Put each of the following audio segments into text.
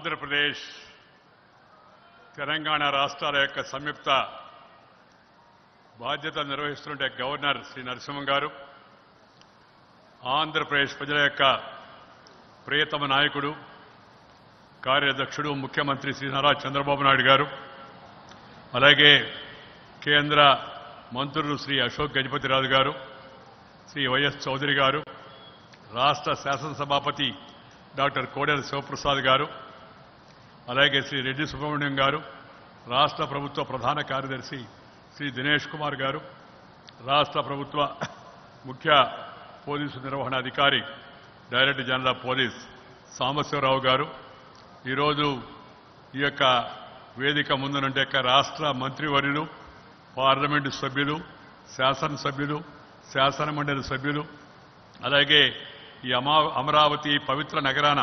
ఆంధ్రప్రదేశ్ తెలంగాణ రాష్ట్రాల యొక్క సంయుక్త బాధ్యత నిర్వహిస్తున్న గవర్నర్ శ్రీ నరసింహన్ గారు, ఆంధ్రప్రదేశ్ ప్రజల యొక్క ప్రియతమ నాయకుడు, కార్యాధ్యక్షుడు, ముఖ్యమంత్రి శ్రీ నారా చంద్రబాబు నాయుడు గారు, అలాగే కేంద్ర మంత్రులు శ్రీ అశోక్ గజపతిరాజు గారు, శ్రీ వైఎస్ చౌదరి గారు, రాష్ట్ర శాసనసభాపతి డాక్టర్ కోడెల శివప్రసాద్ గారు, అలాగే శ్రీ రెడ్డి సుబ్రహ్మణ్యం గారు, రాష్ట్ర ప్రభుత్వ ప్రధాన కార్యదర్శి శ్రీ దినేష్ కుమార్ గారు, రాష్ట్ర ప్రభుత్వ ముఖ్య పోలీసు నిర్వహణాధికారి director general of police Sambasivarao గారు, ఈరోజు ఈ యొక్క వేదిక ముందునంటే రాష్ట్ర మంత్రివర్యులు, పార్లమెంటు సభ్యులు, శాసనసభ్యులు, శాసనమండలి సభ్యులు, అలాగే ఈ అమరావతి పవిత్ర నగరాన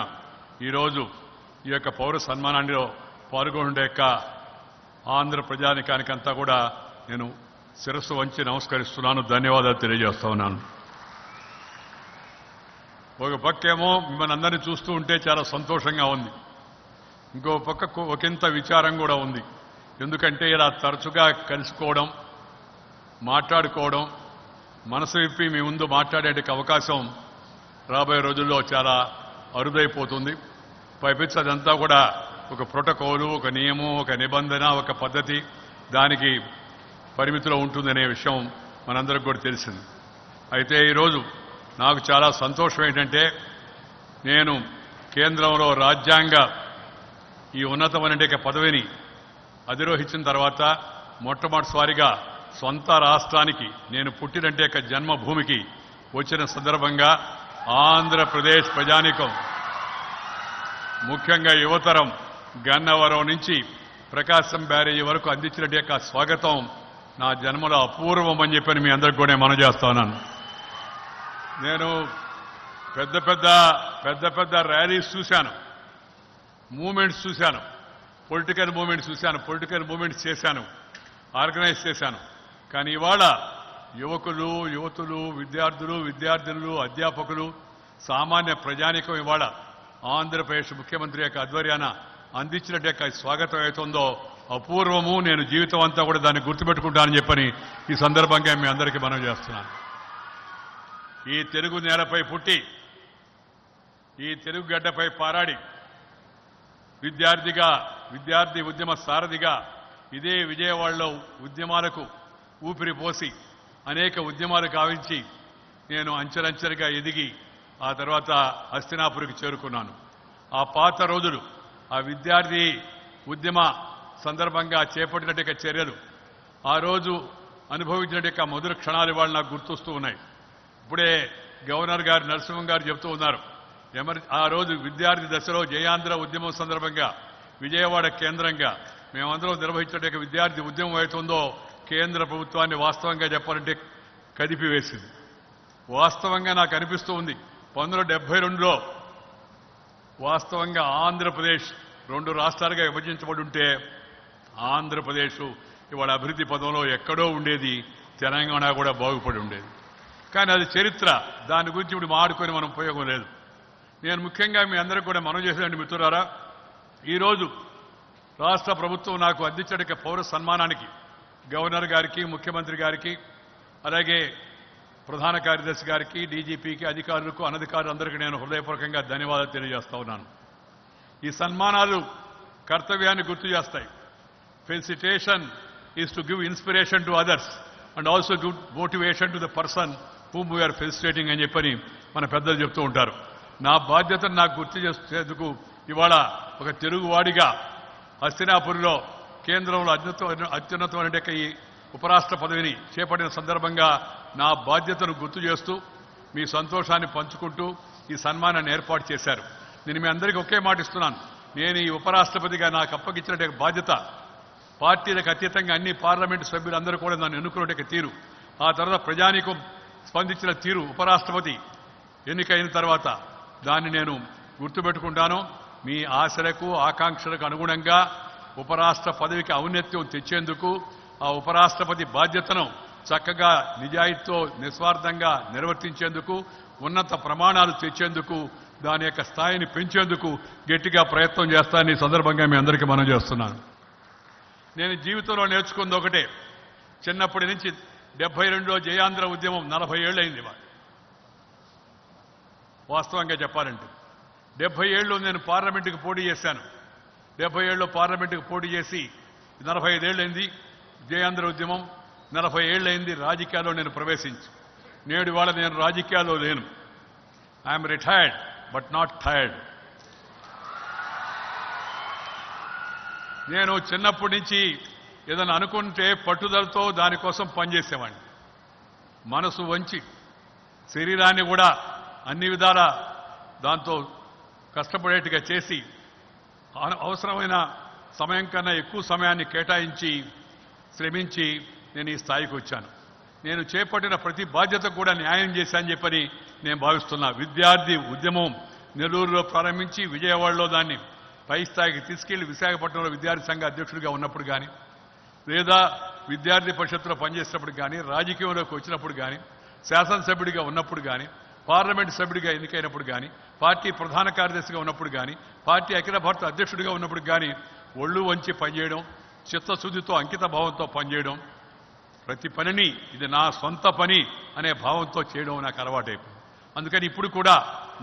ఈరోజు ఈ యొక్క పౌర సన్మానాల్లో పాల్గొనే యొక్క ఆంధ్ర ప్రజానికానికంతా కూడా నేను శిరస్సు వంచి నమస్కరిస్తున్నాను, ధన్యవాదాలు తెలియజేస్తా ఉన్నాను. ఒక పక్కేమో మిమ్మల్ని అందరినీ చూస్తూ ఉంటే చాలా సంతోషంగా ఉంది, ఇంకో పక్క ఒకంత విచారం కూడా ఉంది. ఎందుకంటే ఇలా తరచుగా కలుసుకోవడం, మాట్లాడుకోవడం, మనసు విప్పి మీ ముందు మాట్లాడే అవకాశం రాబోయే రోజుల్లో చాలా అరుదైపోతుంది. పైపించి అదంతా కూడా ఒక ప్రోటోకాలు, ఒక నియమం, ఒక నిబంధన, ఒక పద్ధతి, దానికి పరిమితిలో ఉంటుందనే విషయం మనందరికి కూడా తెలిసింది. అయితే ఈరోజు నాకు చాలా సంతోషం ఏంటంటే, నేను కేంద్రంలో రాజ్యాంగ ఈ ఉన్నతమైన పదవిని అధిరోహించిన తర్వాత మొట్టమొదటిసారిగా సొంత రాష్ట్రానికి, నేను పుట్టినంటే జన్మభూమికి వచ్చిన సందర్భంగా ఆంధ్రప్రదేశ్ ప్రజానీకం, ముఖ్యంగా యువతరం గన్నవరం నుంచి ప్రకాశం బ్యారేజీ వరకు అందించిన స్వాగతం నా జన్మలో అపూర్వం అని చెప్పని మీ అందరికి కూడా మనం చేస్తా ఉన్నాను. నేను పెద్ద పెద్ద ర్యాలీస్ చూశాను, మూమెంట్స్ చూశాను, పొలిటికల్ మూమెంట్స్ చేశాను, ఆర్గనైజ్ చేశాను. కానీ ఇవాళ యువతులు, విద్యార్థులు, అధ్యాపకులు, సామాన్య ప్రజానికం ఇవాళ ఆంధ్రప్రదేశ్ ముఖ్యమంత్రి యొక్క ఆధ్వర్యాన అందించిన స్వాగతం అవుతుందో అపూర్వము. నేను జీవితం అంతా కూడా దాన్ని గుర్తుపెట్టుకుంటానని చెప్పని ఈ సందర్భంగా మీ అందరికీ మనం చేస్తున్నాను. ఈ తెలుగు నేలపై పుట్టి, ఈ తెలుగు గడ్డపై పారాడి, విద్యార్థి ఉద్యమ సారథిగా ఇదే విజయవాడలో ఉద్యమాలకు ఊపిరి పోసి అనేక ఉద్యమాలు కావించి నేను అంచెలంచెలుగా ఎదిగి ఆ తర్వాత హస్తినాపురికి చేరుకున్నాను. ఆ పాత రోజులు, ఆ విద్యార్థి ఉద్యమ సందర్భంగా చేపట్టినట్టు చర్యలు, ఆ రోజు అనుభవించినట్టు మధుర క్షణాలు ఇవాళ నాకు గుర్తొస్తూ ఉన్నాయి. ఇప్పుడే గవర్నర్ గారు నరసింహన్ గారు చెబుతూ ఉన్నారు, ఆ రోజు విద్యార్థి దశలో జయాంధ్ర ఉద్యమం సందర్భంగా విజయవాడ కేంద్రంగా మేమందరం నిర్వహించినట్టు విద్యార్థి ఉద్యమం అవుతుందో కేంద్ర ప్రభుత్వాన్ని వాస్తవంగా చెప్పాలంటే కదిపివేసింది. వాస్తవంగా నాకు అనిపిస్తూ ఉంది, 1972లో వాస్తవంగా ఆంధ్రప్రదేశ్ 2 రాష్ట్రాలుగా విభజించబడి ఉంటే ఆంధ్రప్రదేశ్ ఇవాళ అభివృద్ధి పదంలో ఎక్కడో ఉండేది, తెలంగాణ కూడా బాగుపడి ఉండేది. కానీ అది చరిత్ర, దాని గురించి ఇప్పుడు మాడుకొని మనం ఉపయోగం లేదు. నేను ముఖ్యంగా మీ అందరికీ కూడా మనం చేసేదండి మిత్రులారా, ఈరోజు రాష్ట్ర ప్రభుత్వం నాకు అందించడానికి పౌర సన్మానానికి గవర్నర్ గారికి, ముఖ్యమంత్రి గారికి, అలాగే ప్రధాన కార్యదర్శి గారికి, డీజీపీకి, అధికారులకు, అనధికారులందరికీ నేను హృదయపూర్వకంగా ధన్యవాదాలు తెలియజేస్తా ఉన్నాను. ఈ సన్మానాలు కర్తవ్యాన్ని గుర్తు చేస్తాయి. Felicitation is to give inspiration to others and also give motivation to the person whom we are felicitating అని చెప్పని మన పెద్దలు చెప్తూ ఉంటారు. నా బాధ్యతను నాకు గుర్తు చేసేందుకు ఇవాళ ఒక తెలుగువాడిగా హస్తినాపురిలో కేంద్రంలో అత్యున్నతమైన ఈ ఉపరాష్ట్ర పదవిని చేపట్టిన సందర్భంగా నా బాధ్యతను గుర్తు చేస్తూ మీ సంతోషాన్ని పంచుకుంటూ ఈ సన్మానాన్ని ఏర్పాటు చేశారు. నేను మీ అందరికీ ఒకే మాట ఇస్తున్నాను, నేను ఈ ఉపరాష్ట్రపతిగా నాకు అప్పగించిన బాధ్యత పార్టీలకు అతీతంగా అన్ని పార్లమెంటు సభ్యులందరూ కూడా నన్ను ఎన్నుకునే తీరు, ఆ తర్వాత ప్రజానీకం స్పందించిన తీరు, ఉపరాష్ట్రపతి ఎన్నికైన తర్వాత దాన్ని నేను గుర్తుపెట్టుకుంటాను. మీ ఆశలకు, ఆకాంక్షలకు అనుగుణంగా ఉపరాష్ట్ర పదవికి ఔన్నత్యం తెచ్చేందుకు, ఆ ఉపరాష్ట్రపతి బాధ్యతను చక్కగా నిజాయితీతో నిస్వార్థంగా నిర్వర్తించేందుకు, ఉన్నత ప్రమాణాలు తెచ్చేందుకు దాని యొక్క స్థాయిని పెంచేందుకు గట్టిగా ప్రయత్నం చేస్తానని ఈ సందర్భంగా మీ అందరికీ మనం చేస్తున్నాను. నేను జీవితంలో నేర్చుకుంది ఒకటే, చిన్నప్పటి నుంచి 72లో జయాంధ్ర ఉద్యమం 40 ఏళ్ళు అయింది. వాస్తవంగా చెప్పాలంటే 70 ఏళ్ళు నేను పార్లమెంటుకి పోటీ చేశాను. 70 ఏళ్ళు పార్లమెంటుకి పోటీ చేసి 45 ఏళ్ళు అయింది జయాంధ్ర ఉద్యమం. 40 ఏళ్ళు అయింది రాజకీయాల్లో నేను ప్రవేశించి. నేడు వాళ్ళ నేను రాజకీయాల్లో లేను. I'm retired but not tired. నేను చిన్నప్పటి నుంచి ఏదైనా అనుకుంటే పట్టుదలతో దానికోసం పనిచేసేవాడిని. మనసు వంచి శరీరాన్ని కూడా అన్ని విధాల దాంతో కష్టపడేట్టుగా చేసి అవసరమైన సమయం కన్నా ఎక్కువ సమయాన్ని కేటాయించి శ్రమించి నేను ఈ స్థాయికి వచ్చాను. నేను చేపట్టిన ప్రతి బాధ్యత కూడా న్యాయం చేశానని చెప్పని నేను భావిస్తున్నా. విద్యార్థి ఉద్యమం నెల్లూరులో ప్రారంభించి విజయవాడలో దాన్ని పై స్థాయికి తీసుకెళ్లి విశాఖపట్నంలో విద్యార్థి సంఘ అధ్యక్షుడిగా ఉన్నప్పుడు కానీ, లేదా విద్యార్థి పరిషత్తులో పనిచేసినప్పుడు కానీ, రాజకీయంలోకి వచ్చినప్పుడు కానీ, శాసనసభ్యుడిగా ఉన్నప్పుడు కానీ, పార్లమెంటు సభ్యుడిగా ఎన్నికైనప్పుడు కానీ, పార్టీ ప్రధాన కార్యదర్శిగా ఉన్నప్పుడు కానీ, పార్టీ అఖిల భారత అధ్యక్షుడిగా ఉన్నప్పుడు కానీ ఒళ్ళు వంచి పనిచేయడం, చిత్తశుద్ధితో అంకిత భావంతో పనిచేయడం, ప్రతి పనిని ఇది నా సొంత పని అనే భావంతో చేయడం నాకు అలవాటైపోయింది. అందుకని ఇప్పుడు కూడా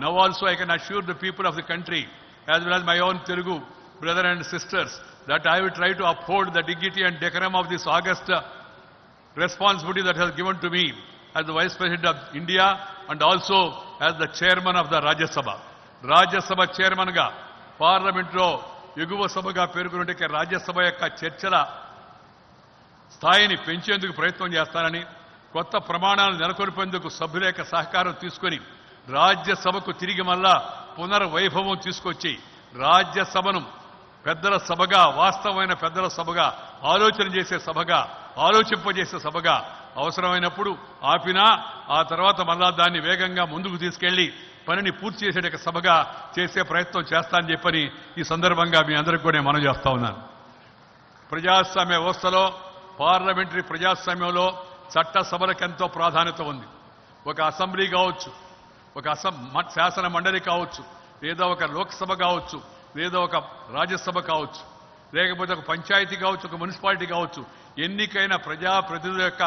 now also I can assure the people of the country as well as my own Telugu brother and sisters that I will try to uphold the dignity and decorum of this august responsibility that has given to me as the Vice President of India and also as the Chairman of the Rajya Sabha. Rajya Sabha Chairman ga Parliament lo ఎగువ సభగా పేర్కొన్నట్టు రాజ్యసభ యొక్క చర్చల స్థాయిని పెంచేందుకు ప్రయత్నం చేస్తానని, కొత్త ప్రమాణాలు నెలకొల్పేందుకు సభ్యుల యొక్క సహకారం తీసుకొని రాజ్యసభకు తిరిగి మళ్ళా పునర్వైభవం తీసుకొచ్చి రాజ్యసభను పెద్దల సభగా, వాస్తవమైన పెద్దల సభగా, ఆలోచన చేసే సభగా, ఆలోచింపజేసే సభగా, అవసరమైనప్పుడు ఆపినా ఆ తర్వాత మళ్ళా దాన్ని వేగంగా ముందుకు తీసుకెళ్లి పనిని పూర్తి చేసే సభగా చేసే ప్రయత్నం చేస్తానని చెప్పని ఈ సందర్భంగా మీ అందరికీ కూడా మనం చేస్తా ఉన్నాను. ప్రజాస్వామ్య వ్యవస్థలో, పార్లమెంటరీ ప్రజాస్వామ్యంలో చట్టసభలకు ఎంతో ప్రాధాన్యత ఉంది. ఒక అసెంబ్లీ కావచ్చు, ఒక శాసన మండలి కావచ్చు, లేదా ఒక లోక్సభ కావచ్చు, లేదా ఒక రాజ్యసభ కావచ్చు, లేకపోతే ఒక పంచాయతీ కావచ్చు, ఒక మున్సిపాలిటీ కావచ్చు, ఎన్నికైన ప్రజాప్రతినిధుల యొక్క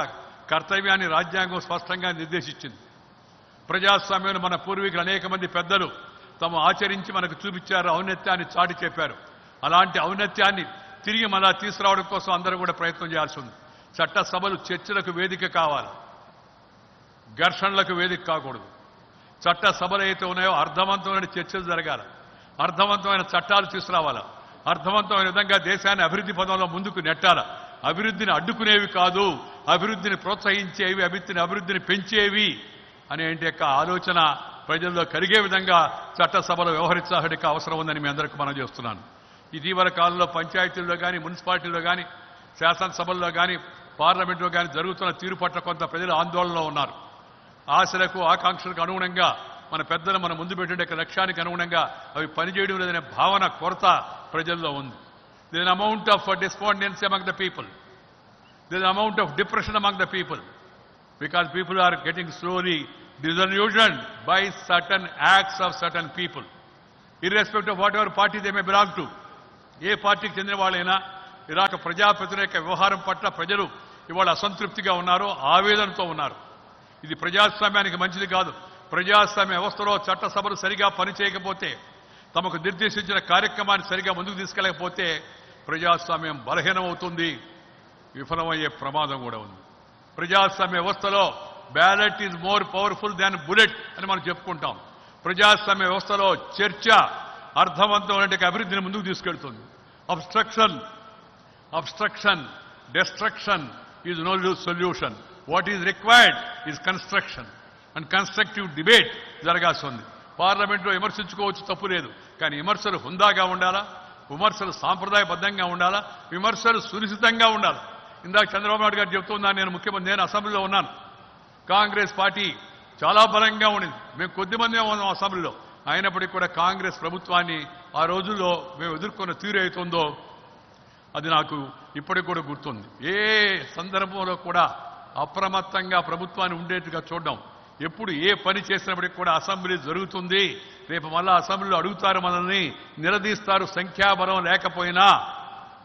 కర్తవ్యాన్ని రాజ్యాంగం స్పష్టంగా నిర్దేశించింది. ప్రజాస్వామ్యంలో మన పూర్వీకులు అనేక మంది పెద్దలు తాము ఆచరించి మనకు చూపించారు, ఔన్నత్యాన్ని చాటి చెప్పారు. అలాంటి ఔన్నత్యాన్ని తిరిగి మళ్ళా తీసుకురావడం కోసం అందరూ కూడా ప్రయత్నం చేయాల్సి ఉంది. చట్టసభలు చర్చలకు వేదిక కావాలి, ఘర్షణలకు వేదిక కాకూడదు. చట్టసభలు అయితే ఉన్నాయో అర్థవంతమైన చర్చలు జరగాలి, అర్థవంతమైన చట్టాలు తీసుకురావాలా, అర్థవంతమైన విధంగా దేశాన్ని అభివృద్ధి పదంలో ముందుకు నెట్టాల. అభివృద్ధిని అడ్డుకునేవి కాదు, అభివృద్ధిని ప్రోత్సహించేవి, అభివృద్ధిని పెంచేవి అనే యొక్క ఆలోచన ప్రజల్లో కలిగే విధంగా చట్టసభలో వ్యవహరించాల్సిన అవసరం ఉందని మీ అందరికీ మనం చేస్తున్నాను. ఇటీవల కాలంలో పంచాయతీల్లో కానీ, మున్సిపాలిటీల్లో కానీ, శాసనసభల్లో కానీ, పార్లమెంట్లో కానీ జరుగుతున్న తీరు పట్ల కొంత ప్రజలు ఆందోళనలో ఉన్నారు. ఆశలకు, ఆకాంక్షలకు అనుగుణంగా మన పెద్దలు మన ముందు పెట్టే లక్ష్యానికి అనుగుణంగా అవి పనిచేయడం లేదనే భావన, కొరత ప్రజల్లో ఉంది. There is an amount of despondency among the people. There is an amount of depression among the people because people are getting slowly disillusioned by certain acts of certain people, irrespective of whatever party they may belong to. ఏ పార్టీకి చెందిన వాళ్ళైనా ఇలాగ ప్రజాప్రతినిధుల యొక్క వ్యవహారం పట్ల ప్రజలు ఇవాళ అసంతృప్తిగా ఉన్నారు, ఆవేదనతో ఉన్నారు. ఇది ప్రజాస్వామ్యానికి మంచిది కాదు. ప్రజాస్వామ్య వ్యవస్థలో చట్టసభలు సరిగా పనిచేయకపోతే, తమకు నిర్దేశించిన కార్యక్రమాన్ని సరిగా ముందుకు తీసుకెళ్లకపోతే ప్రజాస్వామ్యం బలహీనమవుతుంది, విఫలమయ్యే ప్రమాదం కూడా ఉంది. ప్రజాస్వామ్య వ్యవస్థలో ballot is more powerful than bullet అని మనం చెప్పుకుంటాం. ప్రజాస్వామ్య వ్యవస్థలో చర్చ అర్థవంతమైన అభివృద్ధిని ముందుకు తీసుకెళ్తుంది. Obstruction destruction is no solution. What is required is construction and constructive debate జరగాల్సి ఉంది. పార్లమెంట్లో విమర్శించుకోవచ్చు, తప్పు లేదు. కానీ విమర్శలు హుందాగా ఉండాలా, విమర్శలు సాంప్రదాయబద్ధంగా ఉండాలా, విమర్శలు సునిశ్చితంగా ఉండాలి. ఇందాక చంద్రబాబు నాయుడు గారు చెప్తున్నాను, నేను అసెంబ్లీలో ఉన్నాను. కాంగ్రెస్ పార్టీ చాలా బలంగా ఉండింది, మేము కొద్దిమంది ఉన్నాం అసెంబ్లీలో. అయినప్పటికీ కూడా కాంగ్రెస్ ప్రభుత్వాన్ని ఆ రోజుల్లో మేము ఎదుర్కొన్న తీరు అవుతుందో అది నాకు ఇప్పటికి కూడా గుర్తుంది. ఏ సందర్భంలో కూడా అప్రమత్తంగా ప్రభుత్వాన్ని ఉండేట్టుగా చూడడం, ఎప్పుడు ఏ పని చేసినప్పటికీ కూడా అసెంబ్లీ జరుగుతుంది, రేపు మళ్ళా అసెంబ్లీలో అడుగుతారు, మనల్ని నిలదీస్తారు, సంఖ్యాబలం లేకపోయినా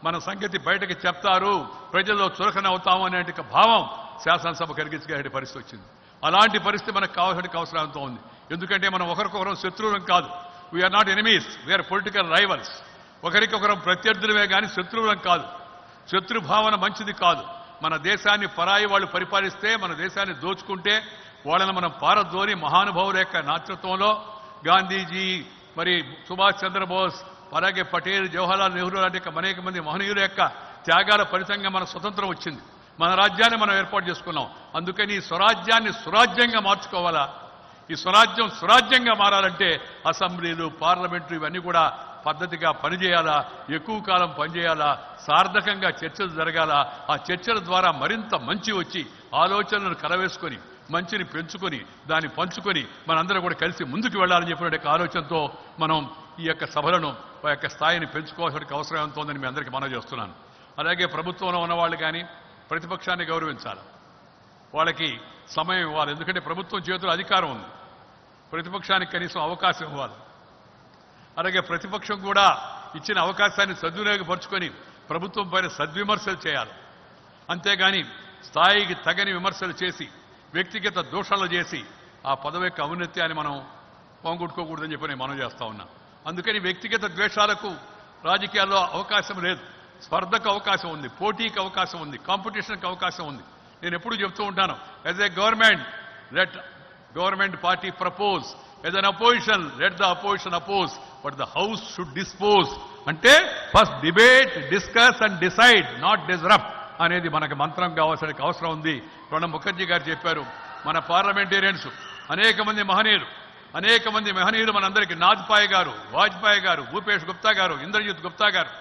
మన సంగతి బయటకు చెప్తారు, ప్రజల్లో చులకన అవుతాము అనే భావం శాసనసభ కలిగించే పరిస్థితి వచ్చింది. అలాంటి పరిస్థితి మనకు కావాల్సిన అవసరంతో ఉంది. ఎందుకంటే మనం ఒకరికొకరం శత్రువులం కాదు. We are not enemies, we are political rivals. ఒకరికొకరం ప్రత్యర్థులమే కానీ శత్రువులం కాదు. శత్రుభావన మంచిది కాదు. మన దేశాన్ని పరాయి వాళ్ళు పరిపాలిస్తే, మన దేశాన్ని దోచుకుంటే వాళ్ళని మనం పారద్రోని మహానుభావుల యొక్క నాయకత్వంలో గాంధీజీ, మరి సుభాష్ చంద్రబోస్, అలాగే పటేల్, జవహర్లాల్ నెహ్రూ లాంటి అనేక మంది మహనీయుల యొక్క త్యాగాల ఫలితంగా మన స్వతంత్రం వచ్చింది. మన రాజ్యాన్ని మనం ఏర్పాటు చేసుకున్నాం. అందుకని ఈ స్వరాజ్యాన్ని సురాజ్యంగా మార్చుకోవాలా? ఈ స్వరాజ్యం సురాజ్యంగా మారాలంటే అసెంబ్లీలు, పార్లమెంటు ఇవన్నీ కూడా పద్ధతిగా పనిచేయాలా, ఎక్కువ కాలం పనిచేయాలా, సార్థకంగా చర్చలు జరగాల. ఆ చర్చల ద్వారా మరింత మంచి వచ్చి ఆలోచనలను కలవేసుకొని మంచిని పెంచుకొని దాన్ని పంచుకొని మనందరం కూడా కలిసి ముందుకు వెళ్ళాలని చెప్పిన ఆలోచనతో మనం ఈ యొక్క సభలను, ఆ యొక్క స్థాయిని పెంచుకోవాల్సిన అవసరం ఎంతో ఉందని మీ అందరికీ మనవి చేస్తున్నాను. అలాగే ప్రభుత్వంలో ఉన్నవాళ్ళు కానీ ప్రతిపక్షాన్ని గౌరవించాలి, వాళ్ళకి సమయం ఇవ్వాలి. ఎందుకంటే ప్రభుత్వం చేతుల్లో అధికారం ఉంది, ప్రతిపక్షానికి కనీసం అవకాశం ఇవ్వాలి. అలాగే ప్రతిపక్షం కూడా ఇచ్చిన అవకాశాన్ని సద్వినియోగపరుచుకొని ప్రభుత్వం పైన సద్విమర్శలు చేయాలి. అంతేగాని స్థాయికి తగని విమర్శలు చేసి వ్యక్తిగత దోషాలు చేసి ఆ పదవి యొక్క ఔన్నత్యాన్ని మనం పోగొట్టుకోకూడదని చెప్పి నేను మనం చేస్తా ఉన్నా. అందుకని వ్యక్తిగత ద్వేషాలకు రాజకీయాల్లో అవకాశం లేదు. స్పర్ధకు అవకాశం ఉంది, పోటీకి అవకాశం ఉంది, కాంపిటీషన్కి అవకాశం ఉంది. నేను ఎప్పుడు చెప్తూ ఉంటాను, as a government let government party propose, as an opposition let the opposition oppose, but the house should dispose. అంటే first debate, discuss and decide, not disrupt అనేది మనకు మంత్రం కావాల్సిన అవసరం ఉంది. ప్రణబ్ ముఖర్జీ గారు చెప్పారు. మన పార్లమెంటేరియన్స్ అనేక మంది మహనీయులు మనందరికీ, నాజ్పాయ్ గారు, వాజ్పేయి గారు, భూపేష్ గుప్తా గారు, ఇంద్రజిత్ గుప్తా గారు,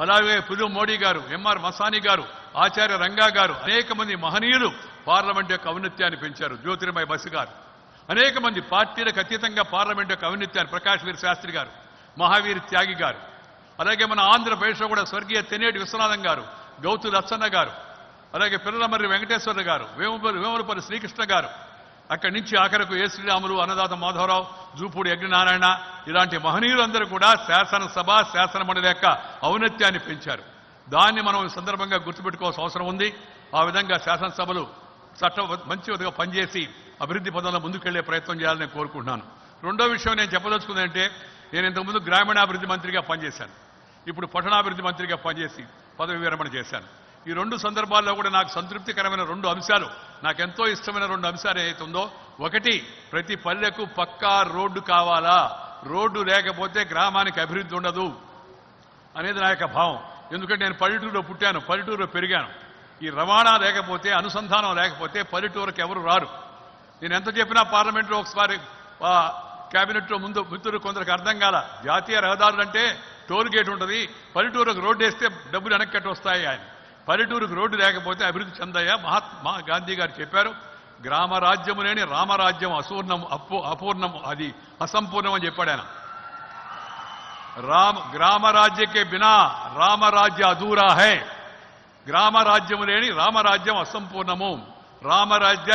అలాగే పిలు మోడీ గారు, ఎంఆర్ మసానీ గారు, ఆచార్య రంగా గారు, అనేక మంది మహనీయులు పార్లమెంట్ యొక్క ఔన్నత్యాన్ని పెంచారు. జ్యోతిర్మయ బసు గారు, అనేక మంది పార్టీలకు అతీతంగా పార్లమెంట్ యొక్క ఔన్నత్యాన్ని, ప్రకాష్ వీర్ శాస్త్రి గారు, మహావీర్ త్యాగి గారు, అలాగే మన ఆంధ్రప్రదేశ్లో కూడా స్వర్గీయ తెన్నేటి విశ్వనాథం గారు, గౌతు లచ్చన్న గారు, అలాగే పిల్లలమర్రి వెంకటేశ్వర గారు, వేములపల్లి శ్రీకృష్ణ గారు, అక్కడి నుంచి ఆఖరకు ఏ శ్రీరాములు, అన్నదాత మాధవరావు, జూపూడి అగ్నినారాయణ, ఇలాంటి మహనీయులందరూ కూడా శాసనసభ, శాసన మండలి యొక్క ఔన్నత్యాన్ని పెంచారు. దాన్ని మనం ఈ సందర్భంగా గుర్తుపెట్టుకోవాల్సిన అవసరం ఉంది. ఆ విధంగా శాసనసభలు మంచిగా పనిచేసి అభివృద్ధి పదంలో ముందుకెళ్లే ప్రయత్నం చేయాలని నేను కోరుకుంటున్నాను. రెండో విషయం నేను చెప్పదలుచుకుందంటే, నేను ఇంతకుముందు గ్రామీణాభివృద్ధి మంత్రిగా పనిచేశాను, ఇప్పుడు పట్టణాభివృద్ధి మంత్రిగా పనిచేసి పదవి విరమణ చేశాను. ఈ రెండు సందర్భాల్లో కూడా నాకు సంతృప్తికరమైన రెండు అంశాలు, నాకెంతో ఇష్టమైన రెండు అంశాలు ఏదైతుందో, ఒకటి ప్రతి పల్లెకు పక్కా రోడ్డు కావాలా, రోడ్డు లేకపోతే గ్రామానికి అభివృద్ధి ఉండదు అనేది నా యొక్క భావం. ఎందుకంటే నేను పల్లెటూరులో పుట్టాను, పల్లెటూరులో పెరిగాను. ఈ రవాణా లేకపోతే, అనుసంధానం లేకపోతే పల్లెటూరుకి ఎవరు రారు. నేను ఎంత చెప్పినా పార్లమెంట్లో ఒకసారి కేబినెట్లో ముందు మిత్రులు కొందరికి అర్థం కాల, జాతీయ రహదారులు అంటే టోల్ గేట్ ఉంటుంది, పల్లెటూరుకు రోడ్డు వేస్తే డబ్బులు వెనక్కి వస్తాయి. ఆయన పల్లెటూరుకు రోడ్డు లేకపోతే అభివృద్ధి చెందయ్యా. మహాత్మా గాంధీ గారు చెప్పారు, గ్రామ రాజ్యము లేని రామరాజ్యం అపూర్ణం, అది అసంపూర్ణం అని చెప్పాడు ఆయన. గ్రామ రాజ్యకే బినా రామరాజ్య అధూరా హై. గ్రామ రాజ్యము లేని రామరాజ్యం అసంపూర్ణము. Ramarajya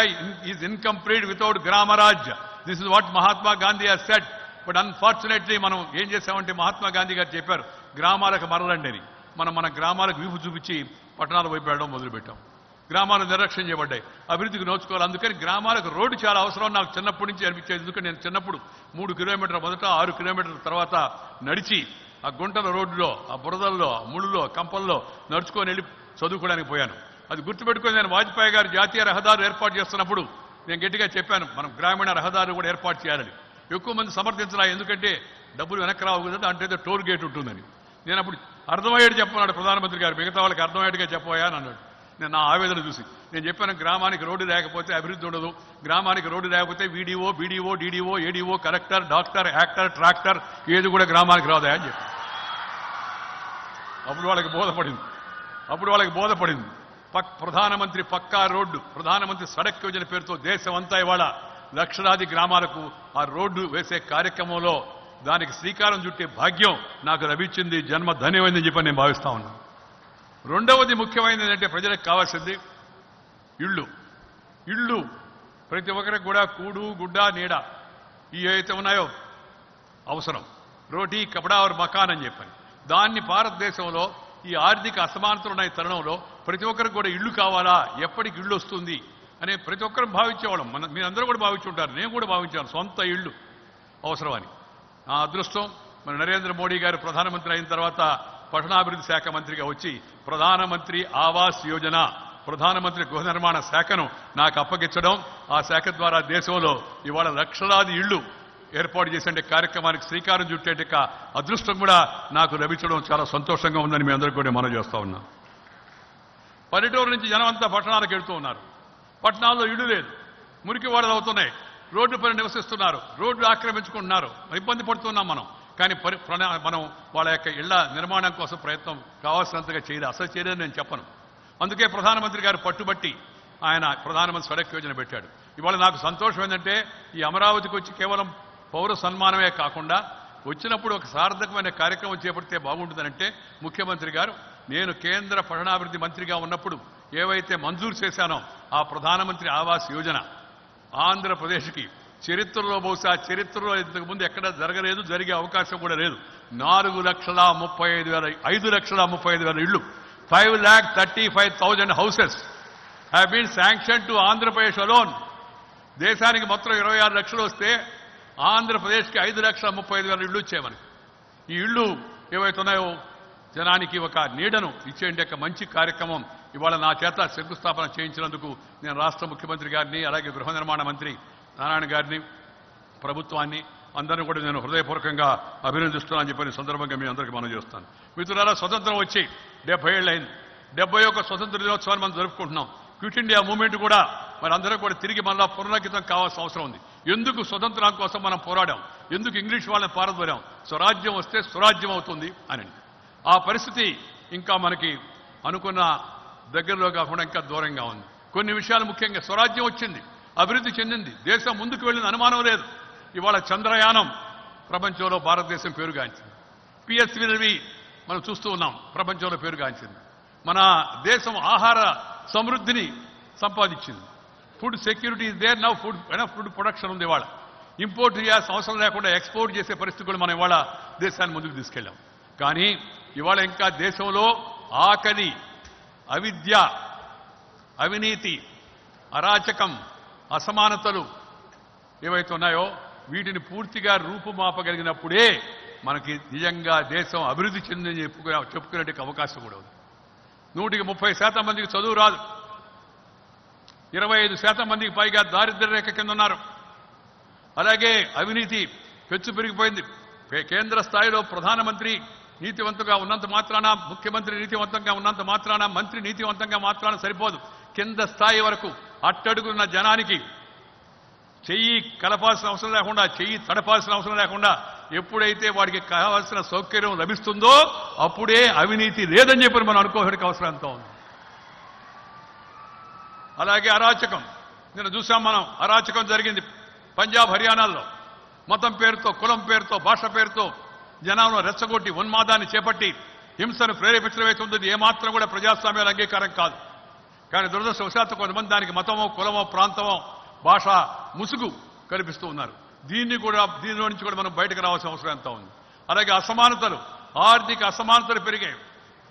is incomplete without Gramarajya. This is what Mahatma Gandhi has said. But unfortunately మనం ఏం చేశామంటే, మహాత్మా గాంధీ గారు చెప్పారు గ్రామాలకు మరలండి అని. మన గ్రామాలకు వీపు చూపించి పట్టణాలు వైపు వెళ్ళడం మొదలుపెట్టాం. గ్రామాలు నిర్లక్ష్యం చేయబడ్డాయి, అభివృద్ధికి నోచుకోవాలి. అందుకని గ్రామాలకు రోడ్డు చాలా అవసరం నాకు చిన్నప్పటి నుంచి అనిపించేది. ఎందుకంటే నేను చిన్నప్పుడు 3 కిలోమీటర్ల మొదట, 6 కిలోమీటర్ల తర్వాత నడిచి ఆ గుంటల రోడ్డులో, ఆ బురదల్లో, ముళ్ళులో, కంపల్లో నడుచుకొని వెళ్ళి చదువుకోవడానికి పోయాను. అది గుర్తుపెట్టుకొని నేను వాజ్పేయి గారు జాతీయ రహదారులు ఏర్పాటు చేస్తున్నప్పుడు నేను గట్టిగా చెప్పాను, మనం గ్రామీణ రహదారులు కూడా ఏర్పాటు చేయాలని. ఎక్కువ మంది సమర్థించలా, ఎందుకంటే డబ్బులు వెనక్కి రావు కదా, అంటే టోల్ గేట్ ఉంటుందని. నేను అప్పుడు అర్థమయ్యేది చెప్పన్నాడు ప్రధానమంత్రి గారు, మిగతా వాళ్ళకి అర్థమయ్యేట్టుగా చెప్పబోయా అని అన్నాడు. నేను నా ఆవేదన చూసి నేను చెప్పాను, గ్రామానికి రోడ్డు లేకపోతే అభివృద్ధి ఉండదు, గ్రామానికి రోడ్డు లేకపోతే వీడిఓ, BDO, DDO, ADO, collector, doctor, actor, tractor ఏది కూడా గ్రామానికి రాదా అని చెప్పి అప్పుడు వాళ్ళకి బోధపడింది. ప్రధానమంత్రి పక్కా రోడ్డు, ప్రధానమంత్రి సడక్ యోజన పేరుతో దేశం అంతా ఇవాళ లక్షలాది గ్రామాలకు ఆ రోడ్డు వేసే కార్యక్రమంలో దానికి శ్రీకారం చుట్టే భాగ్యం నాకు లభించింది. జన్మ ధన్యమైందని చెప్పి నేను భావిస్తా ఉన్నాను. రెండవది ముఖ్యమైనది ఏంటంటే, ప్రజలకు కావాల్సింది ఇళ్ళు. ప్రతి ఒక్కరికి కూడా కూడు గుడ్డ నీడ ఈ ఏవైతే ఉన్నాయో అవసరం. రోటీ కపడా और మకాన్ అని చెప్పని దాన్ని భారతదేశంలో ఈ ఆర్థిక అసమానతలు ఉన్న తరుణంలో ప్రతి ఒక్కరికి కూడా ఇల్లు కావాలా, ఎప్పటికి ఇల్లు వస్తుంది అనే ప్రతి ఒక్కరు భావించేవాళ్ళం. మీరందరూ కూడా భావించుంటారు, నేను కూడా భావించాను సొంత ఇల్లు అవసరమని. నా అదృష్టం మన నరేంద్ర మోడీ గారు ప్రధానమంత్రి అయిన తర్వాత పట్టణాభివృద్ధి శాఖ మంత్రిగా వచ్చి ప్రధానమంత్రి ఆవాస్ యోజన, ప్రధానమంత్రి గృహ నిర్మాణ శాఖను నాకు అప్పగించడం, ఆ శాఖ ద్వారా దేశంలో ఇవాళ లక్షలాది ఇళ్లు ఏర్పాటు చేసే కార్యక్రమానికి శ్రీకారం చుట్టే అదృష్టం కూడా నాకు లభించడం చాలా సంతోషంగా ఉందని మీ అందరికీ కూడా మనం చేస్తా ఉన్నాం. పల్లెటూరు నుంచి జనం అంతా పట్టణాలకు వెళ్తూ ఉన్నారు. పట్టణాల్లో ఇళ్ళు లేదు, మురికి వాడలు అవుతున్నాయి, రోడ్డు పైన నివసిస్తున్నారు, రోడ్లు ఆక్రమించుకుంటున్నారు, ఇబ్బంది పడుతున్నాం మనం. కానీ మనం వాళ్ళ యొక్క ఇళ్ల నిర్మాణం కోసం ప్రయత్నం కావాల్సినంతగా చేయలేదు, అసలు చేయలేదని నేను చెప్పను. అందుకే ప్రధానమంత్రి గారు పట్టుబట్టి ఆయన ప్రధానమంత్రి సడక్ యోజన పెట్టాడు. ఇవాళ నాకు సంతోషం ఏంటంటే ఈ అమరావతికి వచ్చి కేవలం పౌర సన్మానమే కాకుండా వచ్చినప్పుడు ఒక సార్థకమైన కార్యక్రమం చేపడితే బాగుంటుందనంటే ముఖ్యమంత్రి గారు నేను కేంద్ర పట్టణాభివృద్ధి మంత్రిగా ఉన్నప్పుడు ఏవైతే మంజూరు చేశానో ఆ ప్రధానమంత్రి ఆవాస్ యోజన ఆంధ్రప్రదేశ్కి చరిత్రలో బహుశా చరిత్రలో ఇంతకుముందు ఎక్కడ జరగలేదు, జరిగే అవకాశం కూడా లేదు. 5,35,000 ఇళ్లు 5,35,000 houses have been sanctioned to Andhra Pradesh alone. దేశానికి మొత్తం 26 లక్షలు వస్తే ఆంధ్రప్రదేశ్కి 5,35,000 ఇళ్లు వచ్చాయి మనకి. ఈ ఇళ్లు ఏవైతున్నాయో జనానికి ఒక నీడను ఇచ్చే మంచి కార్యక్రమం ఇవాళ నా చేత శంకుస్థాపన చేయించినందుకు నేను రాష్ట్ర ముఖ్యమంత్రి గారిని, అలాగే గృహ నిర్మాణ మంత్రి నారాయణ గారిని, ప్రభుత్వాన్ని అందరినీ కూడా నేను హృదయపూర్వకంగా అభినందిస్తున్నానని చెప్పిన సందర్భంగా మీ అందరికీ మనం చేస్తాను. మిత్రులారా, స్వతంత్రం వచ్చి 70 ఏళ్ళు అయింది. 71 స్వతంత్ర దినోత్సవాన్ని మనం జరుపుకుంటున్నాం. క్విట్ ఇండియా మూవ్మెంట్ కూడా మరి అందరూ కూడా తిరిగి మళ్ళా పునరాంకితం కావాల్సిన అవసరం ఉంది. ఎందుకు స్వతంత్రం కోసం మనం పోరాడాం, ఎందుకు ఇంగ్లీష్ వాళ్ళని పారదోరాం, స్వరాజ్యం వస్తే స్వరాజ్యం అవుతుంది అని. ఆ పరిస్థితి ఇంకా మనకి అనుకున్న దగ్గరలో కాకుండా ఇంకా దూరంగా ఉంది. కొన్ని విషయాలు ముఖ్యంగా స్వరాజ్యం వచ్చింది, అభివృద్ధి చెందింది, దేశం ముందుకు వెళ్ళిన అనుమానం లేదు. ఇవాళ చంద్రయానం ప్రపంచంలో భారతదేశం పేరుగాంచింది. పిఎస్ఎల్వి మనం చూస్తూ ఉన్నాం, ప్రపంచంలో పేరుగాంచింది. మన దేశం ఆహార సమృద్ధిని సంపాదించింది. Food security is there now, food production ఉంది. ఇవాళ ఇంపోర్ట్ చేయాల్సిన అవసరం లేకుండా ఎక్స్పోర్ట్ చేసే పరిస్థితులు మనం ఇవాళ దేశాన్ని ముందుకు తీసుకెళ్ళాం. కానీ ఇవాళ ఇంకా దేశంలో ఆకలి, అవిద్య, అవినీతి, అరాచకం, అసమానతలు ఏవైతే ఉన్నాయో వీటిని పూర్తిగా రూపుమాపగలిగినప్పుడే మనకి నిజంగా దేశం అభివృద్ధి చెందని చెప్పుకునే అవకాశం కూడా ఉంది. 130% మందికి చదువు రాదు, 25% మందికి పైగా దారిద్ర్య రేఖ కింద ఉన్నారు. అలాగే అవినీతి పెచ్చు పెరిగిపోయింది. కేంద్ర స్థాయిలో ప్రధానమంత్రి నీతివంతంగా ఉన్నంత మాత్రాన, ముఖ్యమంత్రి నీతివంతంగా ఉన్నంత మాత్రాన, మంత్రి నీతివంతంగా మాత్రాన సరిపోదు. కింద స్థాయి వరకు అట్టడుగున్న జనానికి చెయ్యి కలపాల్సిన అవసరం లేకుండా, చెయ్యి తడపాల్సిన అవసరం లేకుండా ఎప్పుడైతే వాడికి కావాల్సిన సౌకర్యం లభిస్తుందో అప్పుడే అవినీతి లేదని చెప్పి మనం అనుకోవడానికి అవసరం ఎంతో ఉంది. అలాగే అరాచకం, నిన్న చూసాం మనం, అరాచకం జరిగింది పంజాబ్, హర్యానాల్లో. మతం పేరుతో, కులం పేరుతో, భాష పేరుతో జనంలో రెచ్చగొట్టి ఉన్మాదాన్ని చేపట్టి హింసను ప్రేరేపించడం అవుతుంది. ఏమాత్రం కూడా ప్రజాస్వామ్యాల అంగీకారం కాదు. కానీ దురదృష్టవశాత్తు కొంతమంది దానికి మతమో, కులమో, ప్రాంతమో, భాష ముసుగు కల్పిస్తూ ఉన్నారు. దీనిలో నుంచి కూడా మనం బయటకు రావాల్సిన అవసరం ఎంత ఉంది. అలాగే అసమానతలు, ఆర్థిక అసమానతలు పెరిగాయి.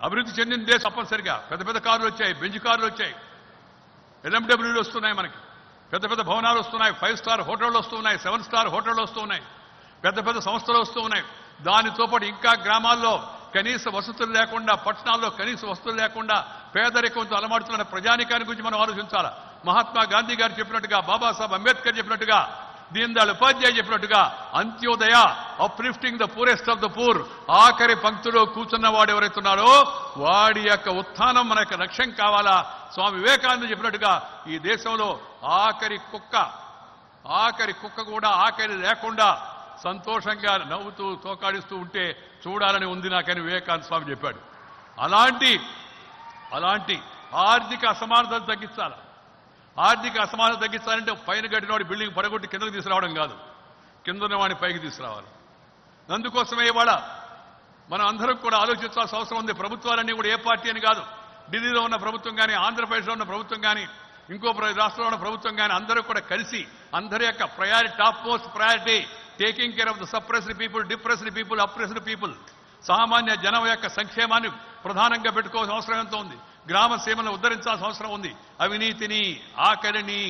అభివృద్ధి చెందిన దేశం తప్పనిసరిగా పెద్ద పెద్ద కార్లు వచ్చాయి, బెంజ్ కార్లు వచ్చాయి, LMWలు వస్తున్నాయి, మనకి పెద్ద పెద్ద భవనాలు వస్తున్నాయి, 5 స్టార్ హోటళ్లు వస్తున్నాయి, 7 స్టార్ హోటళ్లు వస్తున్నాయి, పెద్ద పెద్ద సంస్థలు వస్తూ ఉన్నాయి. దానితో పాటు ఇంకా గ్రామాల్లో కనీస వసతులు లేకుండా, పట్టణాల్లో కనీస వసతులు లేకుండా పేదరికంతో అలమాడుతున్న ప్రజానికాన్ని గురించి మనం ఆలోచించాలా. మహాత్మా గాంధీ గారు చెప్పినట్టుగా, బాబాసాహెబ్ అంబేద్కర్ చెప్పినట్టుగా, దీన్ దయాళ్ ఉపాధ్యాయ చెప్పినట్టుగా Antyodaya, uplifting the poorest of the poor, ఆఖరి పంక్తిలో కూర్చున్న వాడు ఎవరైతున్నారో వాడి యొక్క ఉత్థానం మన యొక్క లక్ష్యం కావాలా. స్వామి వివేకానంద చెప్పినట్టుగా ఈ దేశంలో ఆఖరి కుక్క కూడా ఆఖరి లేకుండా సంతోషంగా నవ్వుతూ తోకాడిస్తూ ఉంటే చూడాలని ఉంది నాకని వివేకానంద స్వామి చెప్పాడు. అలాంటి ఆర్థిక అసమానతలు తగ్గించాలి. ఆర్థిక అసమానత తగ్గించాలంటే పైన కట్టినవాడి బిల్డింగ్ పడగొట్టి కిందకు తీసుకురావడం కాదు, కింద ఉన్నవాడిని పైకి తీసుకురావాలి. అందుకోసమే ఇవాళ మనం అందరం కూడా ఆలోచించాల్సిన అవసరం ఉంది. ప్రభుత్వాలన్నీ కూడా ఏ పార్టీ అని కాదు, ఢిల్లీలో ఉన్న ప్రభుత్వం కానీ, ఆంధ్రప్రదేశ్లో ఉన్న ప్రభుత్వం కానీ, ఇంకో రాష్ట్రంలో ప్రభుత్వం కానీ అందరూ కూడా కలిసి అందరి యొక్క priority, top most priority taking care of the suppressed people, depressed people, oppressed people, సామాన్య జనం యొక్క సంక్షేమాన్ని ప్రధానంగా పెట్టుకోవాల్సిన అవసరం ఎంతో ఉంది. గ్రామ సీమను ఉద్ధరించాల్సిన అవసరం ఉంది. అవినీతిని, ఆకలిని,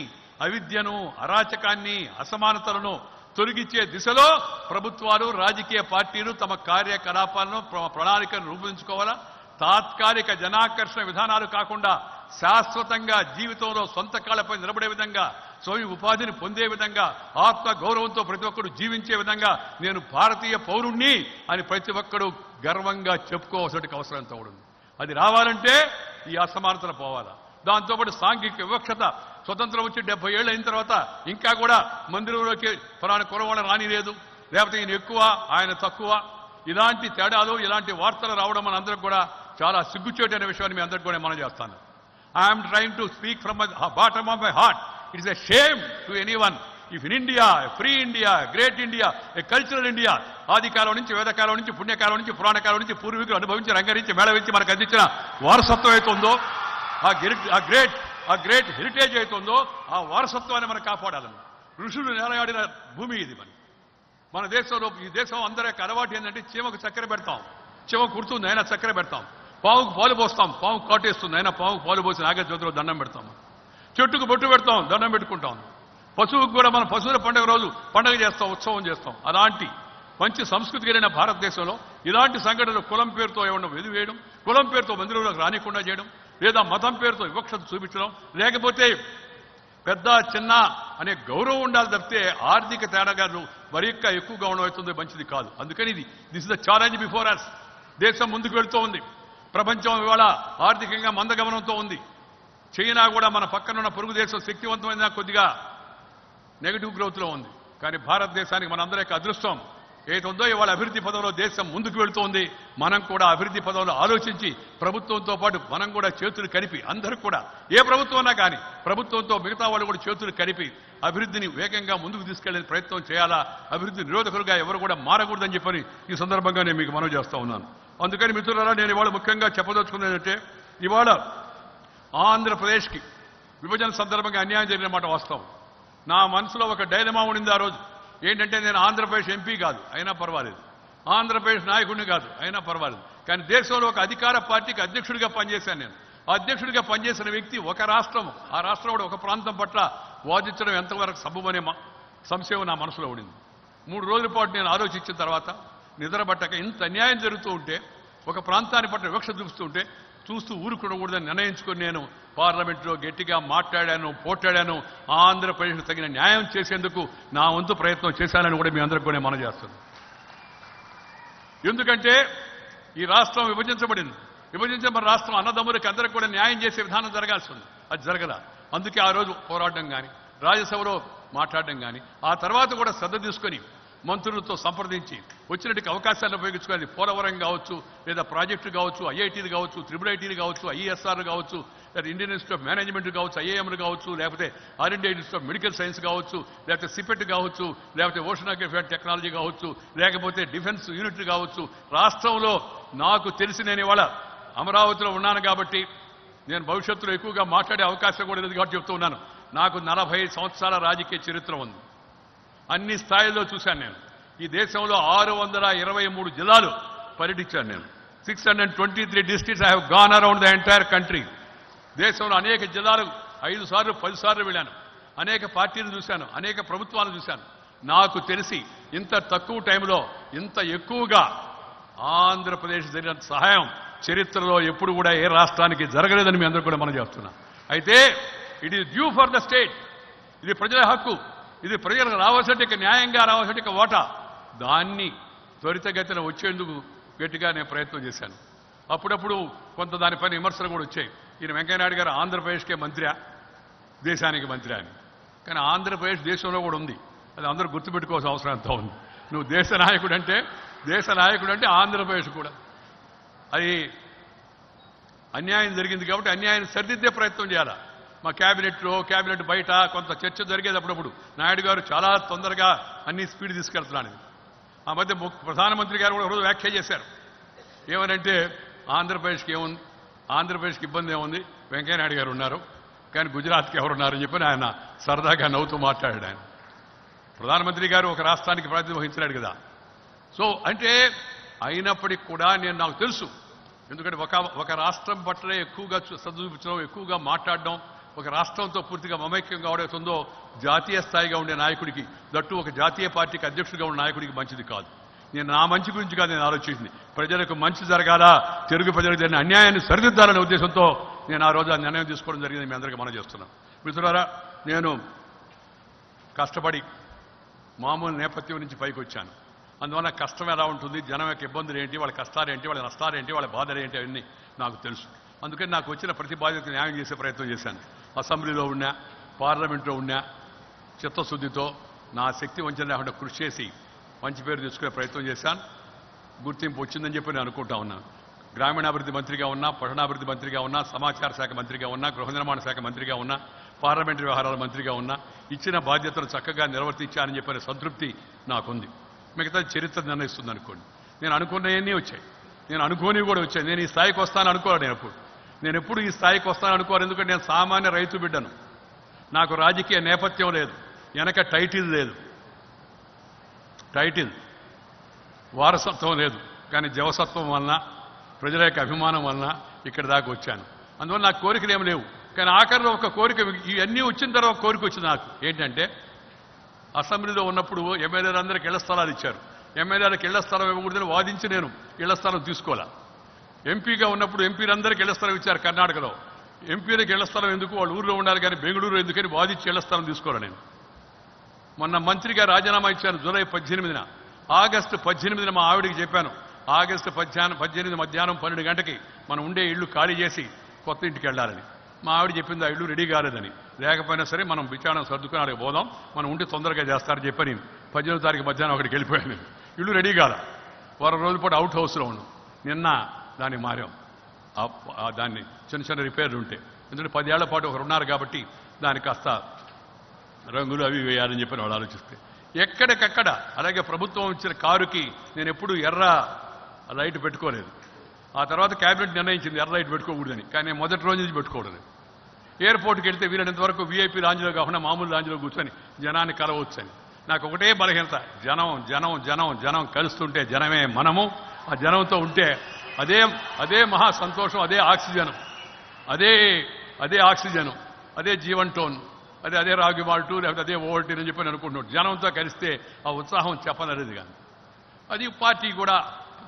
అవిద్యను, అరాచకాన్ని, అసమానతలను తొలగించే దిశలో ప్రభుత్వాలు, రాజకీయ పార్టీలు తమ కార్యకలాపాలను, ప్రణాళికను రూపొందించుకోవాలా. తాత్కాలిక జనాకర్షణ విధానాలు కాకుండా శాశ్వతంగా జీవితంలో సొంత కాళ్ళపై నిలబడే విధంగా, స్వయం ఉపాధిని పొందే విధంగా, ఆత్మ గౌరవంతో ప్రతి ఒక్కరు జీవించే విధంగా నేను భారతీయ పౌరుణ్ణి అని ప్రతి ఒక్కరూ గర్వంగా చెప్పుకోవాల్సిన అవసరం ఎంతో ఉంది. అది రావాలంటే ఈ అసమానతలు పోవాలా. దాంతోపాటు సాంఘిక వివక్షత, స్వతంత్రం వచ్చి 70 ఏళ్ళు అయిన తర్వాత ఇంకా కూడా మందిరంలోకి ఫలానా కురవాళ్ళని రానిలేదు, లేకపోతే ఈయన ఎక్కువ ఆయన తక్కువ, ఇలాంటి తేడాలు, ఇలాంటి వార్తలు రావడం మన అందరికి కూడా చాలా సిగ్గుచేటు అనే విషయాన్ని మీ అందరికి కూడా మనం చేస్తాను. I'm trying to speak from bottom of my heart. It is a shame to anyone if in India, free India, great India, a cultural India, ఆదికాలం నుంచి, వేదకాలం నుంచి, పుణ్యకాలం నుంచి, పురాణకాలం నుంచి పూర్వీకులు అనుభవించి, రంగరించి, మేళవించి మనకు అందించిన వారసత్వం అవుతుందో, ఆ గ్రేట్ హెరిటేజ్ అవుతుందో ఆ వారసత్వాన్ని మనం కాపాడాలని. ఋషులు నేలయాడిన భూమి ఇది. మన దేశంలో, ఈ దేశం అందరి యొక్క అలవాటు ఏంటంటే చీమకు చక్కెర పెడతాం, చీమ కుడుతుంది అయినా చక్కెర పెడతాం, పావుకు పాలు పోస్తాం, పావు కాటేస్తుంది అయినా పావుకు పాలు పోసి నాగేశ్వరరావు దండం పెడతాం, చెట్టుకు బొట్టు పెడతాం, దండం పెట్టుకుంటాం, పశువుకు కూడా మనం పశువుల పండుగ రోజు పండుగ చేస్తాం, ఉత్సవం చేస్తాం. అలాంటి మంచి సంస్కృతి కలిగిన భారతదేశంలో ఇలాంటి సంఘటనలు కులం పేరుతో ఏమన్నా వెదివేయడం, కులం పేరుతో మందిరంలోకి రానికుండా చేయడం, లేదా మతం పేరుతో వివక్షత చూపించడం, లేకపోతే పెద్ద చిన్న అనే గౌరవం ఉండాలి తప్పితే ఆర్థిక తేడాగాలు మరి ఎక్కువగా ఉండవుతుంది మంచిది కాదు. అందుకని this is the challenge before us. దేశం ముందుకు వెళ్తూ ఉంది. ప్రపంచం ఇవాళ ఆర్థికంగా మందగమనంతో ఉంది. చైనా కూడా మన పక్కనున్న పొరుగు దేశం శక్తివంతమైన కొద్దిగా నెగటివ్ గ్రోత్లో ఉంది. కానీ భారతదేశానికి మనందరి యొక్క అదృష్టం ఏదైతుందో ఇవాళ అభివృద్ధి పదంలో దేశం ముందుకు వెళుతోంది. మనం కూడా అభివృద్ధి పదంలో ఆలోచించి ప్రభుత్వంతో పాటు మనం కూడా చేతులు కలిపి, అందరూ కూడా ఏ ప్రభుత్వం అన్నా కానీ ప్రభుత్వంతో మిగతా వాళ్ళు కూడా చేతులు కలిపి అభివృద్ధిని వేగంగా ముందుకు తీసుకెళ్లే ప్రయత్నం చేయాలా. అభివృద్ధి నిరోధకులుగా ఎవరు కూడా మారకూడదని చెప్పని ఈ సందర్భంగా నేను మీకు మనవి చేస్తా ఉన్నాను. అందుకని మిత్రులారా, నేను ఇవాళ ముఖ్యంగా చెప్పదలుచుకున్నది ఏంటంటే, ఇవాళ ఆంధ్రప్రదేశ్కి విభజన సందర్భంగా అన్యాయం జరిగిన మాట వాస్తవం. నా మనసులో ఒక డైలమా ఉండింది ఆ రోజు. ఏంటంటే, నేను ఆంధ్రప్రదేశ్ ఎంపీ కాదు అయినా పర్వాలేదు, ఆంధ్రప్రదేశ్ నాయకుడిని కాదు అయినా పర్వాలేదు, కానీ దేశంలో ఒక అధికార పార్టీకి అధ్యక్షుడిగా పనిచేశాను. నేను అధ్యక్షుడిగా పనిచేసిన వ్యక్తి ఒక రాష్ట్రం, ఆ రాష్ట్రంలో ఒక ప్రాంతం పట్ల వాదించడం ఎంతవరకు సబబనే సంశయం నా మనసులో ఉండింది. 3 రోజుల పాటు నేను ఆలోచించిన తర్వాత నిద్రపట్టక ఇంత అన్యాయం జరుగుతూ ఉంటే, ఒక ప్రాంతాన్ని పట్ల వివక్ష చూస్తూ ఊరుకోకూడదని నిర్ణయించుకొని నేను పార్లమెంట్లో గట్టిగా మాట్లాడాను, పోట్లాడాను. ఆంధ్రప్రదేశ్కు తగిన న్యాయం చేసేందుకు నా వంతు ప్రయత్నం చేశానని కూడా మీ అందరికీ కూడా మనం చేస్తున్నాను. ఎందుకంటే ఈ రాష్ట్రం విభజించబడింది. విభజించబడిన రాష్ట్రం అన్నదమ్ములకి అందరికీ కూడా న్యాయం చేసే విధానం జరగాల్సి ఉంది. అది జరగల. అందుకే ఆ రోజు పోరాటం కానీ, రాజ్యసభలో మాట్లాడడం కానీ, ఆ తర్వాత కూడా శ్రద్ధ తీసుకొని మంత్రులతో సంప్రదించి వచ్చినట్టుగా అవకాశాలను ఉపయోగించుకోవాలి. పోలవరం కావచ్చు, లేదా ప్రాజెక్టులు కావచ్చు, ఐఐటీలు కావచ్చు, ట్రిపుల్ ఐటీలు కావచ్చు, ఐఎస్ఆర్లు కావచ్చు, లేదా ఇండియన్ ఇన్స్టిట్యూట్ ఆఫ్ మేనేజ్మెంట్ కావచ్చు, ఐఏఎంలు కావచ్చు, లేకపోతే all India institute of medical science కావచ్చు, లేకపోతే సిపెట్ కావచ్చు, లేకపోతే ఓషనోగ్రఫీ అండ్ టెక్నాలజీ కావచ్చు, లేకపోతే డిఫెన్స్ యూనిట్లు కావచ్చు. రాష్ట్రంలో నాకు తెలిసి నేను ఇవాళ అమరావతిలో ఉన్నాను కాబట్టి నేను భవిష్యత్తులో ఎక్కువగా మాట్లాడే అవకాశం కూడా లేదు కాబట్టి చెప్తూ ఉన్నాను. నాకు 40 సంవత్సరాల రాజకీయ చరిత్ర ఉంది. అన్ని స్థాయిల్లో చూశాను నేను. ఈ దేశంలో 623 జిల్లాలు పర్యటించాను నేను. 623 districts I have gone around the entire country. దేశంలో అనేక జిల్లాలు 5 సార్లు 10 సార్లు వెళ్ళాను. అనేక పార్టీలు చూశాను, అనేక ప్రభుత్వాలను చూశాను. నాకు తెలిసి ఇంత తక్కువ టైంలో ఇంత ఎక్కువగా ఆంధ్రప్రదేశ్ జరిగిన సహాయం చరిత్రలో ఎప్పుడు కూడా ఏ రాష్ట్రానికి జరగలేదని మీ అందరూ కూడా మనం చేస్తున్నాం. అయితే it is due for the state. ఇది ప్రజల హక్కు. ఇది ప్రజలకు రావాల్సిన న్యాయంగా రావాల్సిన ఓటా. దాన్ని త్వరితగతిన వచ్చేందుకు గట్టిగా నేను ప్రయత్నం చేశాను. అప్పుడప్పుడు కొంత దానిపైన విమర్శలు కూడా వచ్చాయి. ఈయన వెంకయ్యనాయుడు గారు ఆంధ్రప్రదేశ్కే మంత్రి, దేశానికి మంత్రి అని. కానీ ఆంధ్రప్రదేశ్ దేశంలో కూడా ఉంది. అది అందరూ గుర్తుపెట్టుకోవాల్సిన అవసరం ఎంతో ఉంది. నువ్వు దేశ నాయకుడు అంటే ఆంధ్రప్రదేశ్ కూడా. అది అన్యాయం జరిగింది కాబట్టి అన్యాయాన్ని సరిదిద్దే ప్రయత్నం చేయాలి. మా క్యాబినెట్ బయట కొంత చర్చ జరిగేది. అప్పుడప్పుడు నాయుడు గారు చాలా తొందరగా అన్ని స్పీడ్ తీసుకెళ్తున్నాడు. ఆ మధ్య ప్రధానమంత్రి గారు కూడా రోజు వ్యాఖ్య చేశారు. ఏమనంటే ఆంధ్రప్రదేశ్కి ఇబ్బంది ఏముంది, వెంకయ్యనాయుడు గారు ఉన్నారు, కానీ గుజరాత్కి ఎవరున్నారని చెప్పి ఆయన సరదాగా నవ్వుతూ మాట్లాడాడు. ఆయన ప్రధానమంత్రి గారు ఒక రాష్ట్రానికి ప్రాతినిధ్యం వహించినాడు కదా. సో అంటే అయినప్పటికీ కూడా నాకు తెలుసు, ఎందుకంటే ఒక రాష్ట్రం పట్లే ఎక్కువగా చదువుపించడం, ఎక్కువగా మాట్లాడడం, ఒక రాష్ట్రంతో పూర్తిగా మమైక్యం కావడంతో జాతీయ స్థాయిగా ఉండే నాయకుడికి, దట్టు ఒక జాతీయ పార్టీకి అధ్యక్షుడిగా ఉన్న నాయకుడికి మంచిది కాదు. నేను నా మంచి గురించి కాదు నేను ఆలోచించింది, ప్రజలకు మంచి జరగాల, తెలుగు ప్రజలకు జరిగిన అన్యాయాన్ని సరిదిద్దాలనే ఉద్దేశంతో నేను ఆ రోజు ఆ నిర్ణయం తీసుకోవడం జరిగింది. మీ అందరికీ మనం చేస్తున్నాం. మిత్రులారా, నేను కష్టపడి మామూలు నేపథ్యం నుంచి పైకి వచ్చాను. అందువల్ల కష్టం ఎలా ఉంటుంది, జనం యొక్క ఇబ్బందులు ఏంటి, వాళ్ళ కష్టాలు ఏంటి, వాళ్ళ నష్టాలు ఏంటి, వాళ్ళ బాధలు ఏంటి, అవన్నీ నాకు తెలుసు. అందుకని నాకు వచ్చిన ప్రతి బాధ్యత న్యాయం చేసే ప్రయత్నం చేశాను. అసెంబ్లీలో ఉన్నా, పార్లమెంట్లో ఉన్నా, చిత్తశుద్ధితో నా శక్తి వంచన లేకుండా కృషి చేసి మంచి పేరు తెచ్చుకునే ప్రయత్నం చేశాను. గుర్తింపు వచ్చిందని చెప్పి నేను అనుకుంటా ఉన్నాను. గ్రామీణాభివృద్ధి మంత్రిగా ఉన్నా, పట్టణాభివృద్ధి మంత్రిగా ఉన్నా, సమాచార శాఖ మంత్రిగా ఉన్నా, గృహ నిర్మాణ శాఖ మంత్రిగా ఉన్నా, పార్లమెంటరీ వ్యవహారాల మంత్రిగా ఉన్నా, ఇచ్చిన బాధ్యతను చక్కగా నిర్వర్తించానని చెప్పిన సంతృప్తి నాకుంది. మిగతా చరిత్ర నిర్ణయిస్తుంది అనుకోండి. నేను అనుకున్నవన్నీ వచ్చాయి, నేను అనుకోనివి కూడా వచ్చాయి. నేను ఈ స్థాయికి వస్తాను అనుకోవాలి. నేను ఎప్పుడు ఈ స్థాయికి వస్తాను అనుకోవాలి. ఎందుకంటే నేను సామాన్య రైతు బిడ్డను, నాకు రాజకీయ నేపథ్యం లేదు, వెనక టైటిల్ లేదు, టైటిల్ వారసత్వం లేదు. కానీ జవసత్వం వలన, ప్రజల యొక్క అభిమానం వలన ఇక్కడ దాకా వచ్చాను. అందువల్ల నాకు కోరికలు ఏమి లేవు. కానీ ఆఖరిలో ఒక కోరిక, ఇవన్నీ వచ్చిన తర్వాత కోరిక వచ్చింది నాకు. ఏంటంటే అసెంబ్లీలో ఉన్నప్పుడు ఎమ్మెల్యేలందరికీ ఇళ్ల స్థలాలు ఇచ్చారు. ఎమ్మెల్యేలకు ఇళ్ల స్థలం ఇవ్వకూడదని వాదించి నేను ఇళ్ల స్థలం తీసుకోవాలా. ఎంపీగా ఉన్నప్పుడు ఎంపీలందరికీ ఇళ్ల స్థలం ఇచ్చారు కర్ణాటకలో. ఎంపీలకు ఇళ్ల స్థలం ఎందుకు, వాళ్ళు ఊర్లో ఉండాలి కానీ బెంగళూరు ఎందుకని వాదించి ఇళ్ల స్థలం తీసుకోవాలి. నేను మొన్న మంత్రిగా రాజీనామా ఇచ్చాను జూలై 18న. ఆగస్టు 18న మా ఆవిడికి చెప్పాను, ఆగస్టు 18 మధ్యాహ్నం 12 గంటకి మనం ఉండే ఇళ్లు ఖాళీ చేసి కొత్త ఇంటికి వెళ్ళాలని. మా ఆవిడ చెప్పింది ఆ ఇల్లు రెడీ కాలేదని. లేకపోయినా సరే మనం విచారణ సర్దుకుని అక్కడికి పోదాం, మనం ఉండి తొందరగా చేస్తారని చెప్పని 18వ తారీఖు మధ్యాహ్నం అక్కడికి వెళ్ళిపోయాను. ఇల్లు రెడీ కాల, వారం రోజుల పాటు అవుట్ హౌస్లో ఉన్నాం. నిన్న దాన్ని మారాం, దాన్ని చిన్న చిన్న రిపేర్లు ఉంటే, ఎందుకంటే 10 ఏళ్ల పాటు ఒకరు ఉన్నారు కాబట్టి దానికి కాస్త రంగులు అవి వేయాలని చెప్పి వాళ్ళు ఆలోచిస్తే ఎక్కడికక్కడ. అలాగే ప్రభుత్వం ఇచ్చిన కారుకి నేను ఎప్పుడు ఎర్ర లైట్ పెట్టుకోలేదు. ఆ తర్వాత క్యాబినెట్ నిర్ణయించింది ఎర్ర లైట్ పెట్టుకోకూడదని, కానీ నేను మొదటి రోజు నుంచి పెట్టుకోవడం. ఎయిర్పోర్ట్కి వెళ్తే వీలైనంత వరకు వీఐపీ లాంజ్లో కాకుండా మామూలు లాంజ్లో కూర్చొని జనాన్ని కలవచ్చని. నాకు ఒకటే బలహీనత, జనం జనం జనం జనం కలుస్తుంటే జనమే మనము. ఆ జనంతో ఉంటే అదే మహా సంతోషం, అదే ఆక్సిజన్, అదే ఆక్సిజన్, అదే జీవన్ టోన్, అదే రాగి మాల్టు, లేకపోతే అదే ఓల్టీన్ అని చెప్పి అనుకుంటున్నాడు. జనంతో కలిస్తే ఆ ఉత్సాహం చెప్పనలేదు. కానీ అది పార్టీ కూడా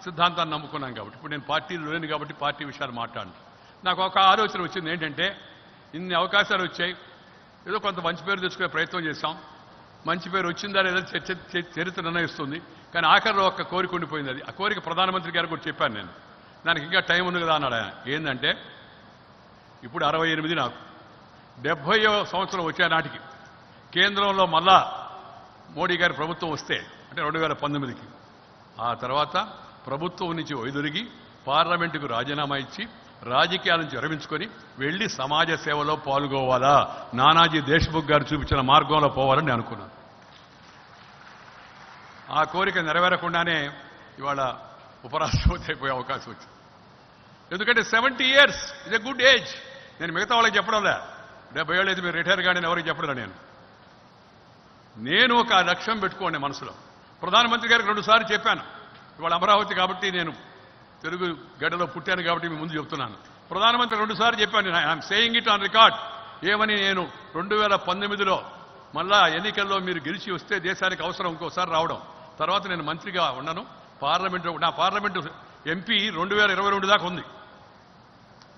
సిద్ధాంతాన్ని నమ్ముకున్నాం కాబట్టి. ఇప్పుడు నేను పార్టీలో లేను కాబట్టి పార్టీ విషయాలు మాట్లాడను. నాకు ఒక ఆలోచన వచ్చింది, ఏంటంటే ఇన్ని అవకాశాలు వచ్చాయి, ఏదో కొంత మంచి పేరు తెచ్చుకునే ప్రయత్నం చేశాం. మంచి పేరు వచ్చిందా లేదా చరిత్ర నిర్ణయిస్తుంది. కానీ ఆఖరిలో ఒక్క కోరిక ఉండిపోయింది. అది ఆ కోరిక ప్రధానమంత్రి గారు కూడా చెప్పాను నేను. దానికి ఇంకా టైం ఉంది కదా అన్నాడు ఆయన. ఏంటంటే ఇప్పుడు 68, నాకు 70వ సంవత్సరం వచ్చే నాటికి కేంద్రంలో మళ్ళా మోడీ గారి ప్రభుత్వం వస్తే, అంటే 2019కి, ఆ తర్వాత ప్రభుత్వం నుంచి వైదొలిగి పార్లమెంటుకు రాజీనామా ఇచ్చి రాజకీయాల నుంచి విరమించుకొని వెళ్ళి సమాజ సేవలో పాల్గొవాలా, నానాజీ దేశ్ముఖ్ గారు చూపించిన మార్గంలో పోవాలని నేను అనుకున్నాను. ఆ కోరిక నెరవేరకుండానే ఇవాళ ఉపరాష్ట్రపతి అయిపోయే అవకాశం వచ్చింది. ఎందుకంటే 70 years is a good age. నేను మిగతా వాళ్ళకి చెప్పడంలే, 70 ఏళ్ళు అయితే మీరు రిటైర్ కానీ ఎవరికి చెప్పడం. నేను ఒక లక్ష్యం పెట్టుకోండి మనసులో. ప్రధానమంత్రి గారికి 2 సార్లు చెప్పాను. ఇవాళ అమరావతి కాబట్టి, నేను తెలుగు గడ్డలో పుట్టాను కాబట్టి మీ ముందు చెప్తున్నాను. ప్రధానమంత్రి 2 సార్లు చెప్పాను, I'm saying it on record. ఏమని, నేను 2019లో మళ్ళా ఎన్నికల్లో మీరు గెలిచి వస్తే దేశానికి అవసరం ఇంకోసారి రావడం, తర్వాత నేను మంత్రిగా ఉన్నాను. నా పార్లమెంటు ఎంపీ 2022 దాకా ఉంది,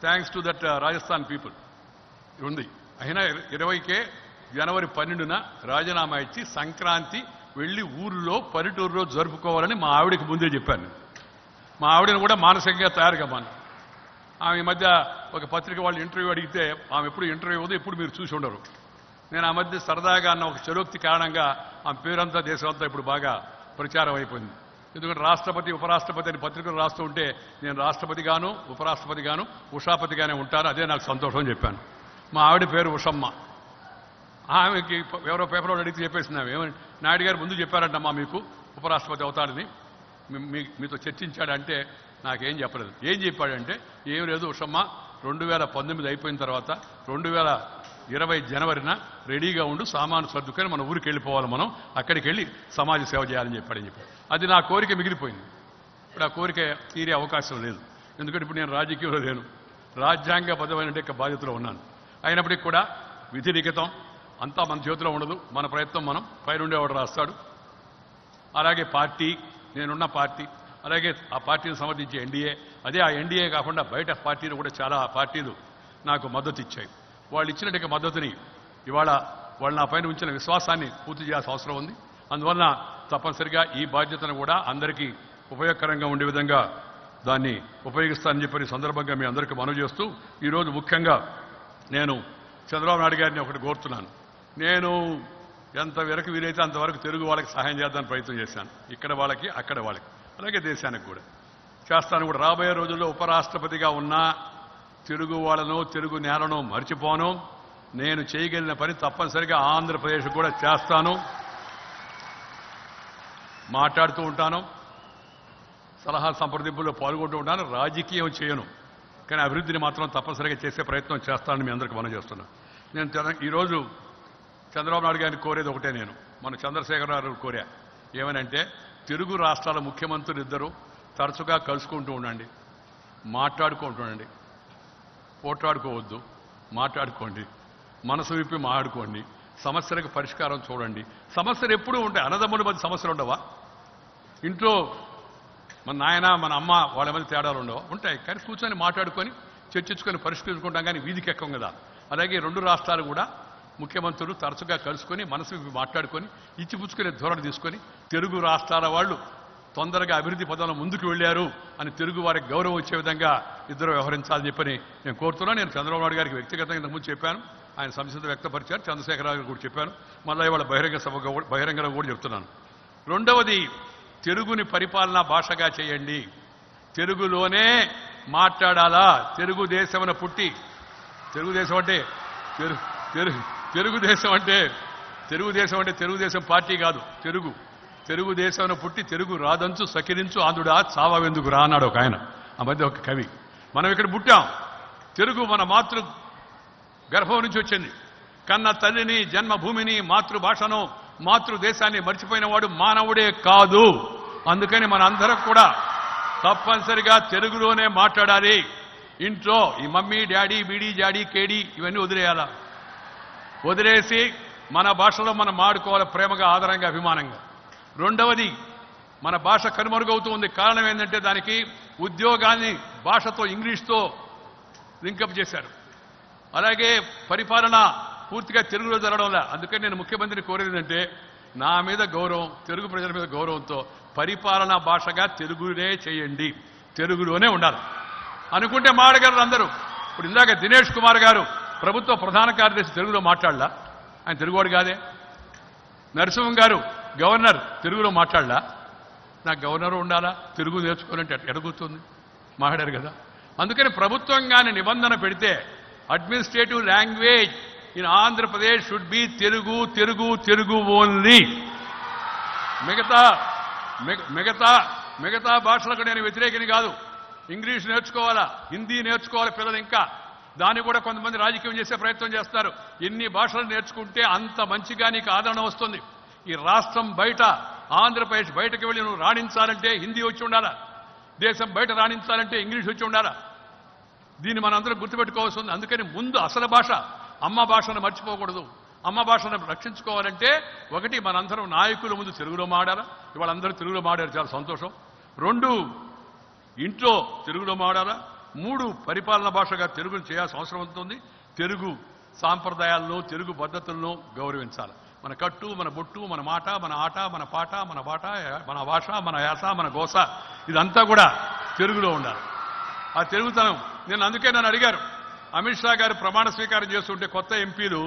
thanks to that Rajasthan people ఉంది. అయినా 20కే జనవరి 12న రాజీనామా ఇచ్చి సంక్రాంతి వెళ్ళి ఊరిలో పల్లెటూరులో జరుపుకోవాలని మా ఆవిడకి ముందే చెప్పాను. మా ఆవిడని కూడా మానసికంగా తయారు కమ్మాను. ఆమె ఈ మధ్య ఒక పత్రిక వాళ్ళు ఇంటర్వ్యూ అడిగితే ఆమె ఎప్పుడు ఇంటర్వ్యూ అవుతుంది, ఎప్పుడు మీరు చూసి ఉండరు. నేను ఆ మధ్య సరదాగా అన్న ఒక చలోక్తి కారణంగా ఆమె పేరంతా దేశం అంతా ఇప్పుడు బాగా ప్రచారం అయిపోయింది. ఎందుకంటే రాష్ట్రపతి ఉపరాష్ట్రపతి అని పత్రికలు రాస్తూ ఉంటే నేను రాష్ట్రపతిగాను ఉపరాష్ట్రపతిగాను ఉషాపతిగానే ఉంటాను, అదే నాకు సంతోషం అని చెప్పాను. మా ఆవిడ పేరు ఉషమ్మ. ఆమెకి ఎవరో పేపర్ వాళ్ళు అడిగితే చెప్పేసింది ఆమె, ఏమని, నాయుడు గారు ముందు చెప్పారంటమ్మా మీకు ఉపరాష్ట్రపతి అవుతాడని, మీతో చర్చించాడంటే నాకేం చెప్పలేదు. ఏం చెప్పాడంటే, ఏం లేదు ఉషమ్మ, 2019 అయిపోయిన తర్వాత 20 జనవరిన రెడీగా ఉండు, సామాను సర్దుకొని మన ఊరికి వెళ్ళిపోవాలి, మనం అక్కడికి వెళ్ళి సమాజ సేవ చేయాలని చెప్పాడని చెప్పి అది నా కోరిక మిగిలిపోయింది. ఇప్పుడు ఆ కోరిక తీరే అవకాశం లేదు. ఎందుకంటే ఇప్పుడు నేను రాజకీయంలో లేను, రాజ్యాంగబద్ధమైన బాధ్యతలో ఉన్నాను. అయినప్పటికీ కూడా విధి లిఖితం అంతా మన చేతిలో ఉండదు. మన ప్రయత్నం మనం పైనుండేవాడు రాస్తాడు. అలాగే పార్టీ, నేనున్న పార్టీ, అలాగే ఆ పార్టీని సమర్థించే ఎన్డీఏ, అదే ఆ ఎన్డీఏ కాకుండా బయట పార్టీలు కూడా చాలా పార్టీలు నాకు మద్దతు ఇచ్చాయి. వాళ్ళు ఇచ్చినట్టు మద్దతుని ఇవాళ వాళ్ళు నా పైన ఉంచిన విశ్వాసాన్ని పూర్తి చేయాల్సిన అవసరం ఉంది. అందువల్ల తప్పనిసరిగా ఈ బాధ్యతను కూడా అందరికీ ఉపయోగకరంగా ఉండే విధంగా దాన్ని ఉపయోగిస్తానని చెప్పి సందర్భంగా మీ అందరికీ మనవి చేస్తూ, ఈరోజు ముఖ్యంగా నేను చంద్రబాబు నాయుడు గారిని ఒకటి కోరుతున్నాను. నేను ఎంతవరకు వీలైతే అంతవరకు తెలుగు వాళ్ళకి సహాయం చేద్దానికి ప్రయత్నం చేశాను. ఇక్కడ వాళ్ళకి, అక్కడ వాళ్ళకి, అలాగే దేశానికి కూడా చేస్తాను కూడా. రాబోయే రోజుల్లో ఉపరాష్ట్రపతిగా ఉన్నా తెలుగు వాళ్ళను, తెలుగు నేలను మర్చిపోను. నేను చేయగలిగిన పని తప్పనిసరిగా ఆంధ్రప్రదేశ్ కూడా చేస్తాను. మాట్లాడుతూ ఉంటాను, సలహా సంప్రదింపుల్లో పాల్గొంటూ ఉంటాను. రాజకీయం చేయను, కానీ అభివృద్ధిని మాత్రం తప్పనిసరిగా చేసే ప్రయత్నం చేస్తానని మీ అందరికీ మనం చేస్తున్నాను. నేను ఈరోజు చంద్రబాబు నాయుడు గారిని కోరేది ఒకటే, నేను మన చంద్రశేఖరరావు కోరా. ఏమనంటే తెలుగు రాష్ట్రాల ముఖ్యమంత్రులు ఇద్దరు తరచుగా కలుసుకుంటూ ఉండండి, మాట్లాడుకుంటూ ఉండండి. పోట్లాడుకోవద్దు, మాట్లాడుకోండి, మనసు విప్పి మాట్లాడుకోండి, సమస్యలకు పరిష్కారం చూడండి. సమస్యలు ఎప్పుడూ ఉంటాయి, అన్నదమ్ముల మధ్య సమస్యలు ఉండవా? ఇంట్లో మన నాయన మన అమ్మ వాళ్ళ మధ్య తేడాలు ఉండవు, ఉంటాయి. కానీ కూర్చొని మాట్లాడుకొని చర్చించుకొని పరిష్కరించుకుంటాం, కానీ వీధికి ఎక్కం కదా. అలాగే రెండు రాష్ట్రాలు కూడా ముఖ్యమంత్రులు తరచుగా కలుసుకొని మనసు విప్పి మాట్లాడుకొని ఇచ్చిపుచ్చుకునే ధోరణి తీసుకొని తెలుగు రాష్ట్రాల వాళ్ళు తొందరగా అభివృద్ధి పదంలో ముందుకు వెళ్ళారు అని తెలుగు వారికి గౌరవం వచ్చే విధంగా ఇద్దరు వ్యవహరించాలని చెప్పని నేను కోరుతున్నాను. నేను చంద్రబాబు నాయుడు గారికి వ్యక్తిగతంగా ఇంతకుముందు చెప్పాను, ఆయన సంసిద్ధత వ్యక్తపరిచారు. చంద్రశేఖరరావు గారు కూడా చెప్పాను, మళ్ళీ ఇవాళ బహిరంగంగా కూడా చెప్తున్నాను. రెండవది, తెలుగుని పరిపాలనా భాషగా చేయండి, తెలుగులోనే మాట్లాడాలా. తెలుగుదేశం పుట్టి, తెలుగుదేశం అంటే తెలుగుదేశం పార్టీ కాదు, తెలుగుదేశం పుట్టి తెలుగు రాదంచు సకిరించు ఆంధ్రుడా చావెందుకు రా అన్నాడు ఒక ఆయన, ఆ మధ్య ఒక కవి. మనం ఇక్కడ పుట్టాం, తెలుగు మన మాతృ గర్భం నుంచి వచ్చింది. కన్న తల్లిని, జన్మభూమిని, మాతృభాషను, మాతృదేశాన్ని మర్చిపోయిన వాడు మానవుడే కాదు. అందుకని మన అందరం కూడా తప్పనిసరిగా తెలుగులోనే మాట్లాడాలి. ఇంట్లో ఈ మమ్మీ, డాడీ, బీడీ, జాడీ, కేడీ ఇవన్నీ వదిలేసి మన భాషలో మనం మాడుకోవాలి, ప్రేమగా, ఆదరంగా, అభిమానంగా. రెండవది, మన భాష కనుమరుగవుతూ ఉంది. కారణం ఏంటంటే దానికి ఉద్యోగాన్ని భాషతో, ఇంగ్లీష్తో లింకప్ చేశారు. అలాగే పరిపాలన పూర్తిగా తెలుగులో జరగడంలా. అందుకని నేను ముఖ్యమంత్రిని కోరేది ఏంటంటే, నా మీద గౌరవం, తెలుగు ప్రజల మీద గౌరవంతో పరిపాలనా భాషగా తెలుగునే చేయండి, తెలుగులోనే ఉండాలి అనుకుంటే మాడగలరు అందరూ. ఇప్పుడు ఇందాక దినేష్ కుమార్ గారు ప్రభుత్వ ప్రధాన కార్యదర్శి తెలుగులో మాట్లాడలా, ఆయన తెలుగువాడు కాదే. నరసింహం గారు గవర్నర్ తెలుగులో మాట్లాడలా, నాకు గవర్నర్ ఉండాలా, తెలుగు నేర్చుకోవాలంటే ఎడగుతుంది, మాట్లాడారు కదా. అందుకని ప్రభుత్వంగానే నిబంధన పెడితే administrative language in Andhra Pradesh should be Telugu, Telugu, Telugu only. మిగతా భాషలకు నేను వ్యతిరేకిని కాదు. ఇంగ్లీష్ నేర్చుకోవాలా, హిందీ నేర్చుకోవాలి పిల్లలు. ఇంకా దాన్ని కూడా కొంతమంది రాజకీయం చేసే ప్రయత్నం చేస్తారు. ఎన్ని భాషలు నేర్చుకుంటే అంత మంచిగా నీకు ఆదరణ వస్తుంది. ఈ రాష్ట్రం బయట, ఆంధ్రప్రదేశ్ బయటకు వెళ్ళి నువ్వు రాణించాలంటే హిందీ వచ్చి ఉండాలా, దేశం బయట రాణించాలంటే ఇంగ్లీష్ వచ్చి ఉండాలా. దీన్ని మనందరం గుర్తుపెట్టుకోవాల్సి ఉంది. అందుకని ముందు అసలు భాష, అమ్మ భాషను మర్చిపోకూడదు. అమ్మ భాషను రక్షించుకోవాలంటే ఒకటి, మనందరం నాయకుల ముందు తెలుగులో మాడాలా. ఇవాళ అందరూ తెలుగులో మాడారు, చాలా సంతోషం. 2, ఇంట్లో తెలుగులో మాడాలా. 3, పరిపాలన భాషగా తెలుగును చేయాల్సిన అవసరం ఉంటుంది. తెలుగు సాంప్రదాయాలను, తెలుగు పద్ధతులను గౌరవించాలి. మన కట్టు, మన బొట్టు, మన మాట, మన ఆట, మన పాట, మన బాట, మన భాష, మన యాస, మన గోస, ఇదంతా కూడా తెలుగులో ఉండాలి. ఆ తెలుగుతనం అందుకే నన్ను అడిగారు, అమిత్ షా గారు ప్రమాణ స్వీకారం చేస్తుంటే కొత్త ఎంపీలు,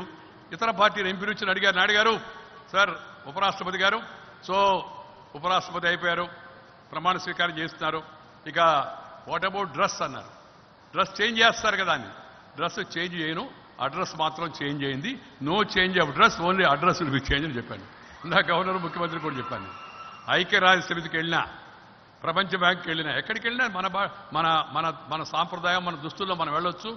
ఇతర పార్టీల ఎంపీలు వచ్చి అడిగారు, నాయుడు గారు, సార్ ఉపరాష్ట్రపతి గారు, సో ఉపరాష్ట్రపతి అయిపోయారు, ప్రమాణ స్వీకారం చేస్తున్నారు, ఇక వాట్ అబౌట్ డ్రెస్ అన్నారు. డ్రెస్ చేంజ్ చేస్తారు కదా అని. డ్రెస్ చేంజ్ చేయను, అడ్రస్ మాత్రం చేంజ్ అయింది. No change of dress, only address will be change అని చెప్పాను. ఇందాక గవర్నర్, ముఖ్యమంత్రి కూడా చెప్పాను. ఐక్యరాజ్య సమితికి వెళ్ళినా ప్రపంచ బ్యాంక్కి వెళ్ళినా ఎక్కడికి వెళ్ళినా మన మన మన మన సాంప్రదాయం మన దుస్తుల్లో మనం వెళ్ళొచ్చు.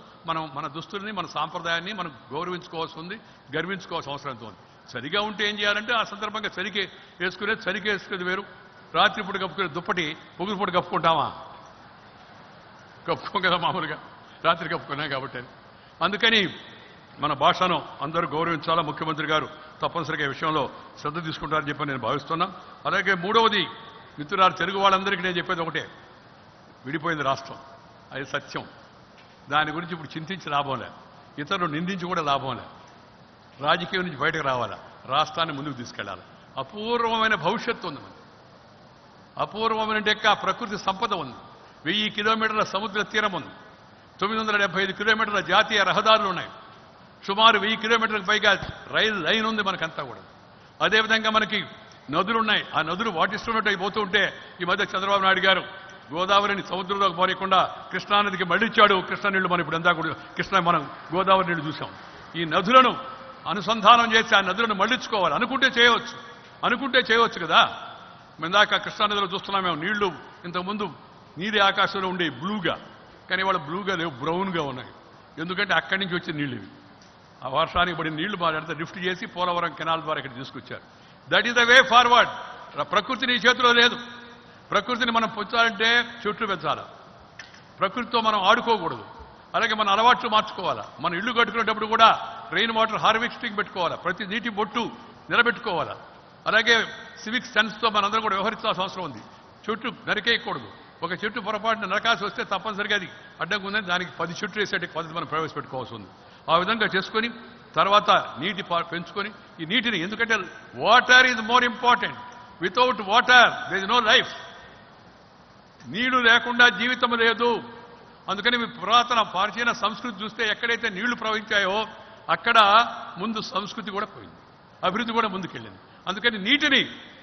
మన దుస్తుల్ని మన సాంప్రదాయాన్ని మనం గౌరవించుకోవాల్సి ఉంది, గర్వించుకోవాల్సిన అవసరం ఉంది. చలిగా ఉంటే ఏం చేయాలంటే ఆ సందర్భంగా చలికి వేసుకునేది వేరు. రాత్రిపూట కప్పుకునే దుప్పటి పొగురుపూట కప్పుకుంటామా? కప్పుకోం కదా మామూలుగా, రాత్రి కప్పుకున్నాం కాబట్టి. అందుకని మన భాషను అందరూ గౌరవించాలా. ముఖ్యమంత్రి గారు తప్పనిసరిగా ఈ విషయంలో శ్రద్ధ తీసుకుంటారని చెప్పి నేను భావిస్తున్నా. అలాగే మూడవది మిత్రులారు, తెలుగు వాళ్ళందరికీ నేను చెప్పేది ఒకటే, విడిపోయింది రాష్ట్రం, అది సత్యం. దాని గురించి ఇప్పుడు చింతించి లాభం లే, ఇతరులు నిందించి కూడా లాభం లే. రాజకీయం నుంచి బయటకు రావాలా, రాష్ట్రాన్ని ముందుకు తీసుకెళ్లాలి. అపూర్వమైన భవిష్యత్తు ఉంది, మనకి అపూర్వమైన ప్రకృతి సంపద ఉంది. 1000 కిలోమీటర్ల సముద్ర తీరం ఉంది, 975 కిలోమీటర్ల జాతీయ రహదారులు ఉన్నాయి, సుమారు 1000 కిలోమీటర్లకు పైగా రైలు లైన్ ఉంది మనకంతా కూడా. అదేవిధంగా మనకి నదులున్నాయి. ఆ నదులు వాటిస్తున్నట్టు అయిపోతూ ఉంటే ఈ మధ్య చంద్రబాబు నాయుడు గారు గోదావరిని సముద్రంలోకి పోనీయకుండా కృష్ణానదికి మళ్లించాడు. కృష్ణా నీళ్లు మనం ఇప్పుడు అంతా కూడా మనం గోదావరి నీళ్లు చూసాం. ఈ నదులను అనుసంధానం చేసి ఆ నదులను మళ్లించుకోవాలి. అనుకుంటే చేయవచ్చు కదా. ఇందాక కృష్ణానదిలో చూస్తున్నాం మేము, నీళ్లు ఇంతకుముందు నీలి ఆకాశంలో ఉండే బ్లూగా, కానీ వాళ్ళ బ్లూగా లేవు, బ్రౌన్గా ఉన్నాయి. ఎందుకంటే అక్కడి నుంచి వచ్చే నీళ్ళు ఇవి. ఆ వర్షానికి పడిన నీళ్లు బాగా లిఫ్ట్ చేసి పోలవరం కెనాల్ ద్వారా ఇక్కడ తీసుకొచ్చారు. That is the way forward. ప్రకృతి నీ చేతిలో లేదు. ప్రకృతిని మనం పెంచాలంటే చెట్లు పెంచాలా, ప్రకృతితో మనం ఆడుకోకూడదు. అలాగే మన అలవాట్లు మార్చుకోవాలా. మన ఇల్లు కట్టుకునేటప్పుడు కూడా రెయిన్ వాటర్ హార్వెస్టింగ్ పెట్టుకోవాలా, ప్రతి నీటి బొట్టు నిలబెట్టుకోవాలా. అలాగే సివిక్ సెన్స్తో మనందరం కూడా వ్యవహరించాల్సిన అవసరం ఉంది. చెట్టు నరికేయకూడదు. ఒక చెట్టు పొరపాటున నరకాల్సి వస్తే తప్పనిసరిగా అది అడ్డంగా ఉందని దానికి 10 చెట్లు వేసేట పద్ధతి మనం ప్రవేశపెట్టుకోవాల్సి ఉంది. ఆ విధంగా చేసుకొని తర్వాత నీటి పెంచుకొని ఈ నీటిని, ఎందుకంటే water is more important. Without water there is no life. నీళ్లు లేకుండా జీవితం లేదు. అందుకని పురాతన ప్రాచీన సంస్కృతి చూస్తే ఎక్కడైతే నీళ్లు ప్రవహించాయో అక్కడ ముందు సంస్కృతి కూడా పోయింది, అభివృద్ధి కూడా ముందుకెళ్ళింది. అందుకని నీటిని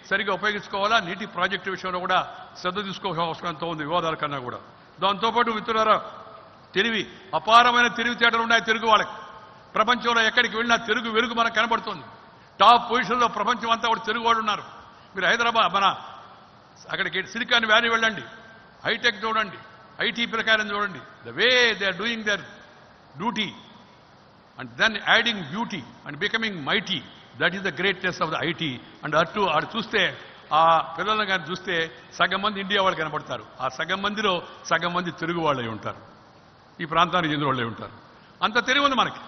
సరిగా ఉపయోగించుకోవాలా. నీటి ప్రాజెక్టు విషయంలో కూడా శ్రద్ధ తీసుకోవాల్సిన అవసరం ఎంతో ఉంది, వివాదాల కన్నా కూడా. దాంతోపాటు మిత్రులారా, అపారమైన తెలివితేటలు ఉన్నాయి తెలుగు వాళ్ళకి. ప్రపంచంలో ఎక్కడికి వెళ్ళినా తెలుగు వెలుగు మనకు కనబడుతుంది. టాప్ పొజిషన్లో ప్రపంచం అంతా కూడా తెలుగు వాళ్ళు ఉన్నారు. మీరు హైదరాబాద్ అక్కడికి సిలికాన్ వ్యాలీ వెళ్ళండి, హైటెక్ చూడండి, ఐటీ ప్రకారం చూడండి. The way they are doing their duty and then adding beauty and becoming mighty, that is the greatness of the IT. And ఆడు చూస్తే ఆ పిల్లలను కానీ చూస్తే సగం మంది ఇండియా వాళ్ళు కనబడతారు. ఆ సగం మందిలో సగం మంది తెలుగు వాళ్ళే ఉంటారు, ఈ ప్రాంతానికి చెందిన వాళ్ళే ఉంటారు. అంత తెలివి ఉంది మనకి.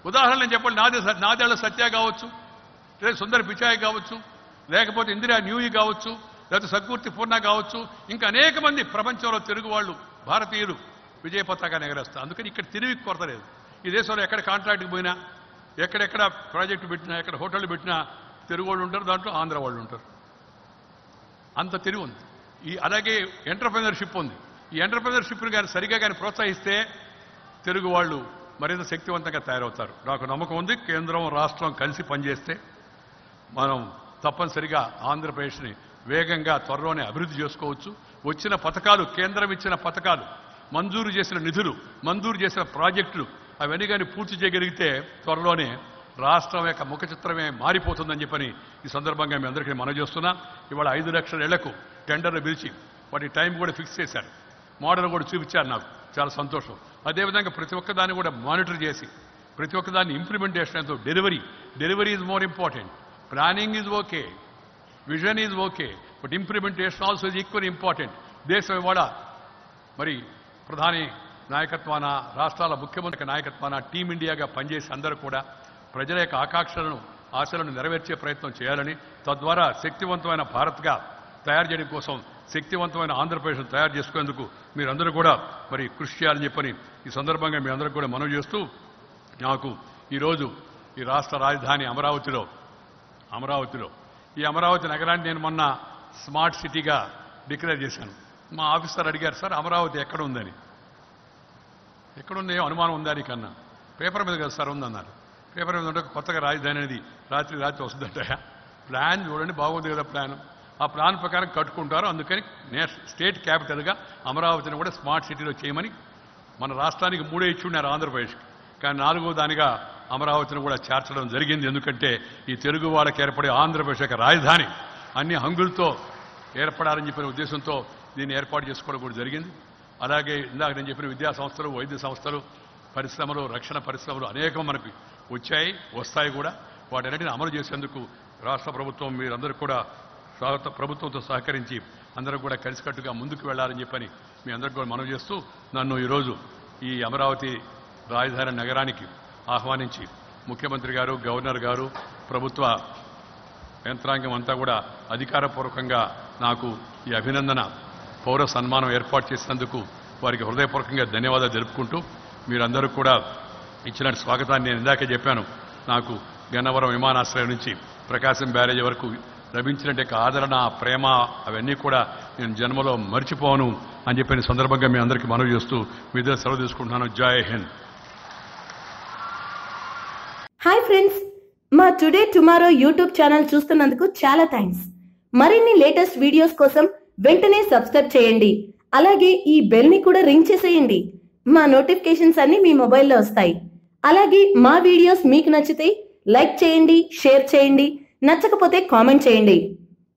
ఉదాహరణ నేను చెప్పండి, నాదేళ్ల సత్య కావచ్చు, లేదా సుందర పిచాయ్ కావచ్చు, లేకపోతే ఇందిరా న్యూయి కావచ్చు, లేకపోతే సద్మూర్తి పూర్ణ కావచ్చు, ఇంకా అనేక మంది ప్రపంచంలో తెలుగు వాళ్ళు, భారతీయులు విజయ పతాకాన్ని ఎగరేస్తారు. అందుకని ఇక్కడ తెలివికి కొరత లేదు. ఈ దేశంలో ఎక్కడ కాంట్రాక్ట్కి పోయినా, ఎక్కడెక్కడ ప్రాజెక్టు పెట్టినా, ఎక్కడ హోటళ్ళు పెట్టినా తెలుగు వాళ్ళు ఉంటారు, దాంట్లో ఆంధ్ర వాళ్ళు ఉంటారు. అంత తెలివి ఉంది. అలాగే ఎంటర్‌ప్రెన్యూర్‌షిప్ ఉంది. ఈ ఎంటర్‌ప్రెన్యూర్‌షిప్ని కానీ సరిగా కానీ ప్రోత్సహిస్తే తెలుగు వాళ్ళు మరింత శక్తివంతంగా తయారవుతారు. నాకు నమ్మకం ఉంది. కేంద్రం రాష్ట్రం కలిసి పనిచేస్తే మనం తప్పనిసరిగా ఆంధ్రప్రదేశ్ని వేగంగా త్వరలోనే అభివృద్ధి చేసుకోవచ్చు. వచ్చిన పథకాలు, కేంద్రం ఇచ్చిన పథకాలు, మంజూరు చేసిన నిధులు, మంజూరు చేసిన ప్రాజెక్టులు అవన్నీ కానీ పూర్తి చేయగలిగితే త్వరలోనే రాష్ట్రం యొక్క ముఖ చిత్రమే మారిపోతుందని చెప్పని ఈ సందర్భంగా మీ అందరికీ మనవి చేస్తున్నా. ఇవాళ 5 లక్షల ఇళ్లకు టెండర్లు పిలిచి వాటి టైం కూడా ఫిక్స్ చేశారు, మోడల్ కూడా చూపించారు. నాకు చాలా సంతోషం. అదేవిధంగా ప్రతి ఒక్కదాన్ని కూడా మానిటర్ చేసి ప్రతి ఒక్కదాన్ని ఇంప్లిమెంటేషన్ ఎంతో delivery is more important. Planning is okay, vision is okay, but implementation also is equal important. దేశం ఇవాళ మరి ప్రధాని నాయకత్వాన, రాష్ట్రాల ముఖ్యమంత్రి నాయకత్వాన టీమిండియాగా పనిచేసి అందరూ కూడా ప్రజల యొక్క ఆకాంక్షలను, ఆశలను నెరవేర్చే ప్రయత్నం చేయాలని, తద్వారా శక్తివంతమైన భారత్గా తయారు చేయడం కోసం శక్తివంతమైన ఆంధ్రప్రదేశ్ను తయారు చేసుకునేందుకు మీరందరూ కూడా మరి కృషి చేయాలని చెప్పని ఈ సందర్భంగా మీ అందరికీ కూడా మనవి చేస్తూ, నాకు ఈరోజు ఈ రాష్ట్ర రాజధాని అమరావతిలో ఈ అమరావతి నగరాన్ని నేను మొన్న స్మార్ట్ సిటీగా డిక్లేర్ చేశాను. మా ఆఫీసర్ అడిగారు, సార్ అమరావతి ఎక్కడ ఉందని. ఎక్కడుంది, అనుమానం ఉందా నీకన్నా? పేపర్ మీద కదా సార్ ఉందన్నారు. పేపర్ మీద ఉంటే కొత్తగా రాజధాని అనేది రాత్రి వస్తుందట. ప్లాన్ చూడండి, బాగుంది కదా ప్లాన్. ఆ ప్లాన్ ప్రకారం కట్టుకుంటారు. అందుకని స్టేట్ క్యాపిటల్గా అమరావతిని కూడా స్మార్ట్ సిటీలో చేయమని మన రాష్ట్రానికి 3 ఇచ్చి ఉన్నారు ఆంధ్రప్రదేశ్కి. కానీ 4వ దానిగా అమరావతిని కూడా చేర్చడం జరిగింది. ఎందుకంటే ఈ తెలుగు వాళ్ళకి ఏర్పడే ఆంధ్రప్రదేశ్ యొక్క రాజధాని అన్ని హంగులతో ఏర్పడాలని చెప్పిన ఉద్దేశంతో దీన్ని ఏర్పాటు చేసుకోవడం కూడా జరిగింది. అలాగే ఇందాక నేను చెప్పిన విద్యా సంస్థలు, వైద్య సంస్థలు, పరిశ్రమలు, రక్షణ పరిశ్రమలు అనేకం మనకు వచ్చాయి, వస్తాయి కూడా. వాటన్నిటిని అమలు చేసేందుకు రాష్ట్ర ప్రభుత్వం మీరందరూ కూడా ప్రభుత్వంతో సహకరించి అందరూ కూడా కలిసికట్టుగా ముందుకు వెళ్లాలని చెప్పని మీ అందరికీ కూడా మనవి చేస్తూ, నన్ను ఈరోజు ఈ అమరావతి రాజధాని నగరానికి ఆహ్వానించి ముఖ్యమంత్రి గారు, గవర్నర్ గారు, ప్రభుత్వ యంత్రాంగం అంతా కూడా అధికారపూర్వకంగా నాకు ఈ అభినందన పౌర సన్మానం ఏర్పాటు చేసినందుకు వారికి హృదయపూర్వకంగా ధన్యవాదాలు తెలుపుకుంటూ, మీరందరూ కూడా ఇచ్చిన స్వాగతాన్ని నేను ఇందాకే చెప్పాను. నాకు గన్నవరం విమానాశ్రయం నుంచి ప్రకాశం బ్యారేజ్ వరకు లభించినట్టు ఆదరణ, ప్రేమ అవన్నీ కూడా నేను జన్మలో మర్చిపోను అని చెప్పిన సందర్భంగా మీ అందరికీ మనవి చేస్తూ మీ దగ్గర సెలవు తీసుకుంటున్నాను. జై హింద్. హాయ్ ఫ్రెండ్స్, మా టుడే టుమారో యూట్యూబ్ ఛానల్ చూస్తున్నందుకు చాలా థ్యాంక్స్. మరిన్ని లేటెస్ట్ వీడియోస్ కోసం వెంటనే సబ్స్క్రైబ్ చేయండి. అలాగే ఈ బెల్ ని కూడా రింగ్ చేసేయండి. మా నోటిఫికేషన్స్ అన్ని మీ మొబైల్లో వస్తాయి. అలాగే మా వీడియోస్ మీకు నచ్చితే లైక్ చేయండి, షేర్ చేయండి, నచ్చకపోతే కామెంట్ చేయండి.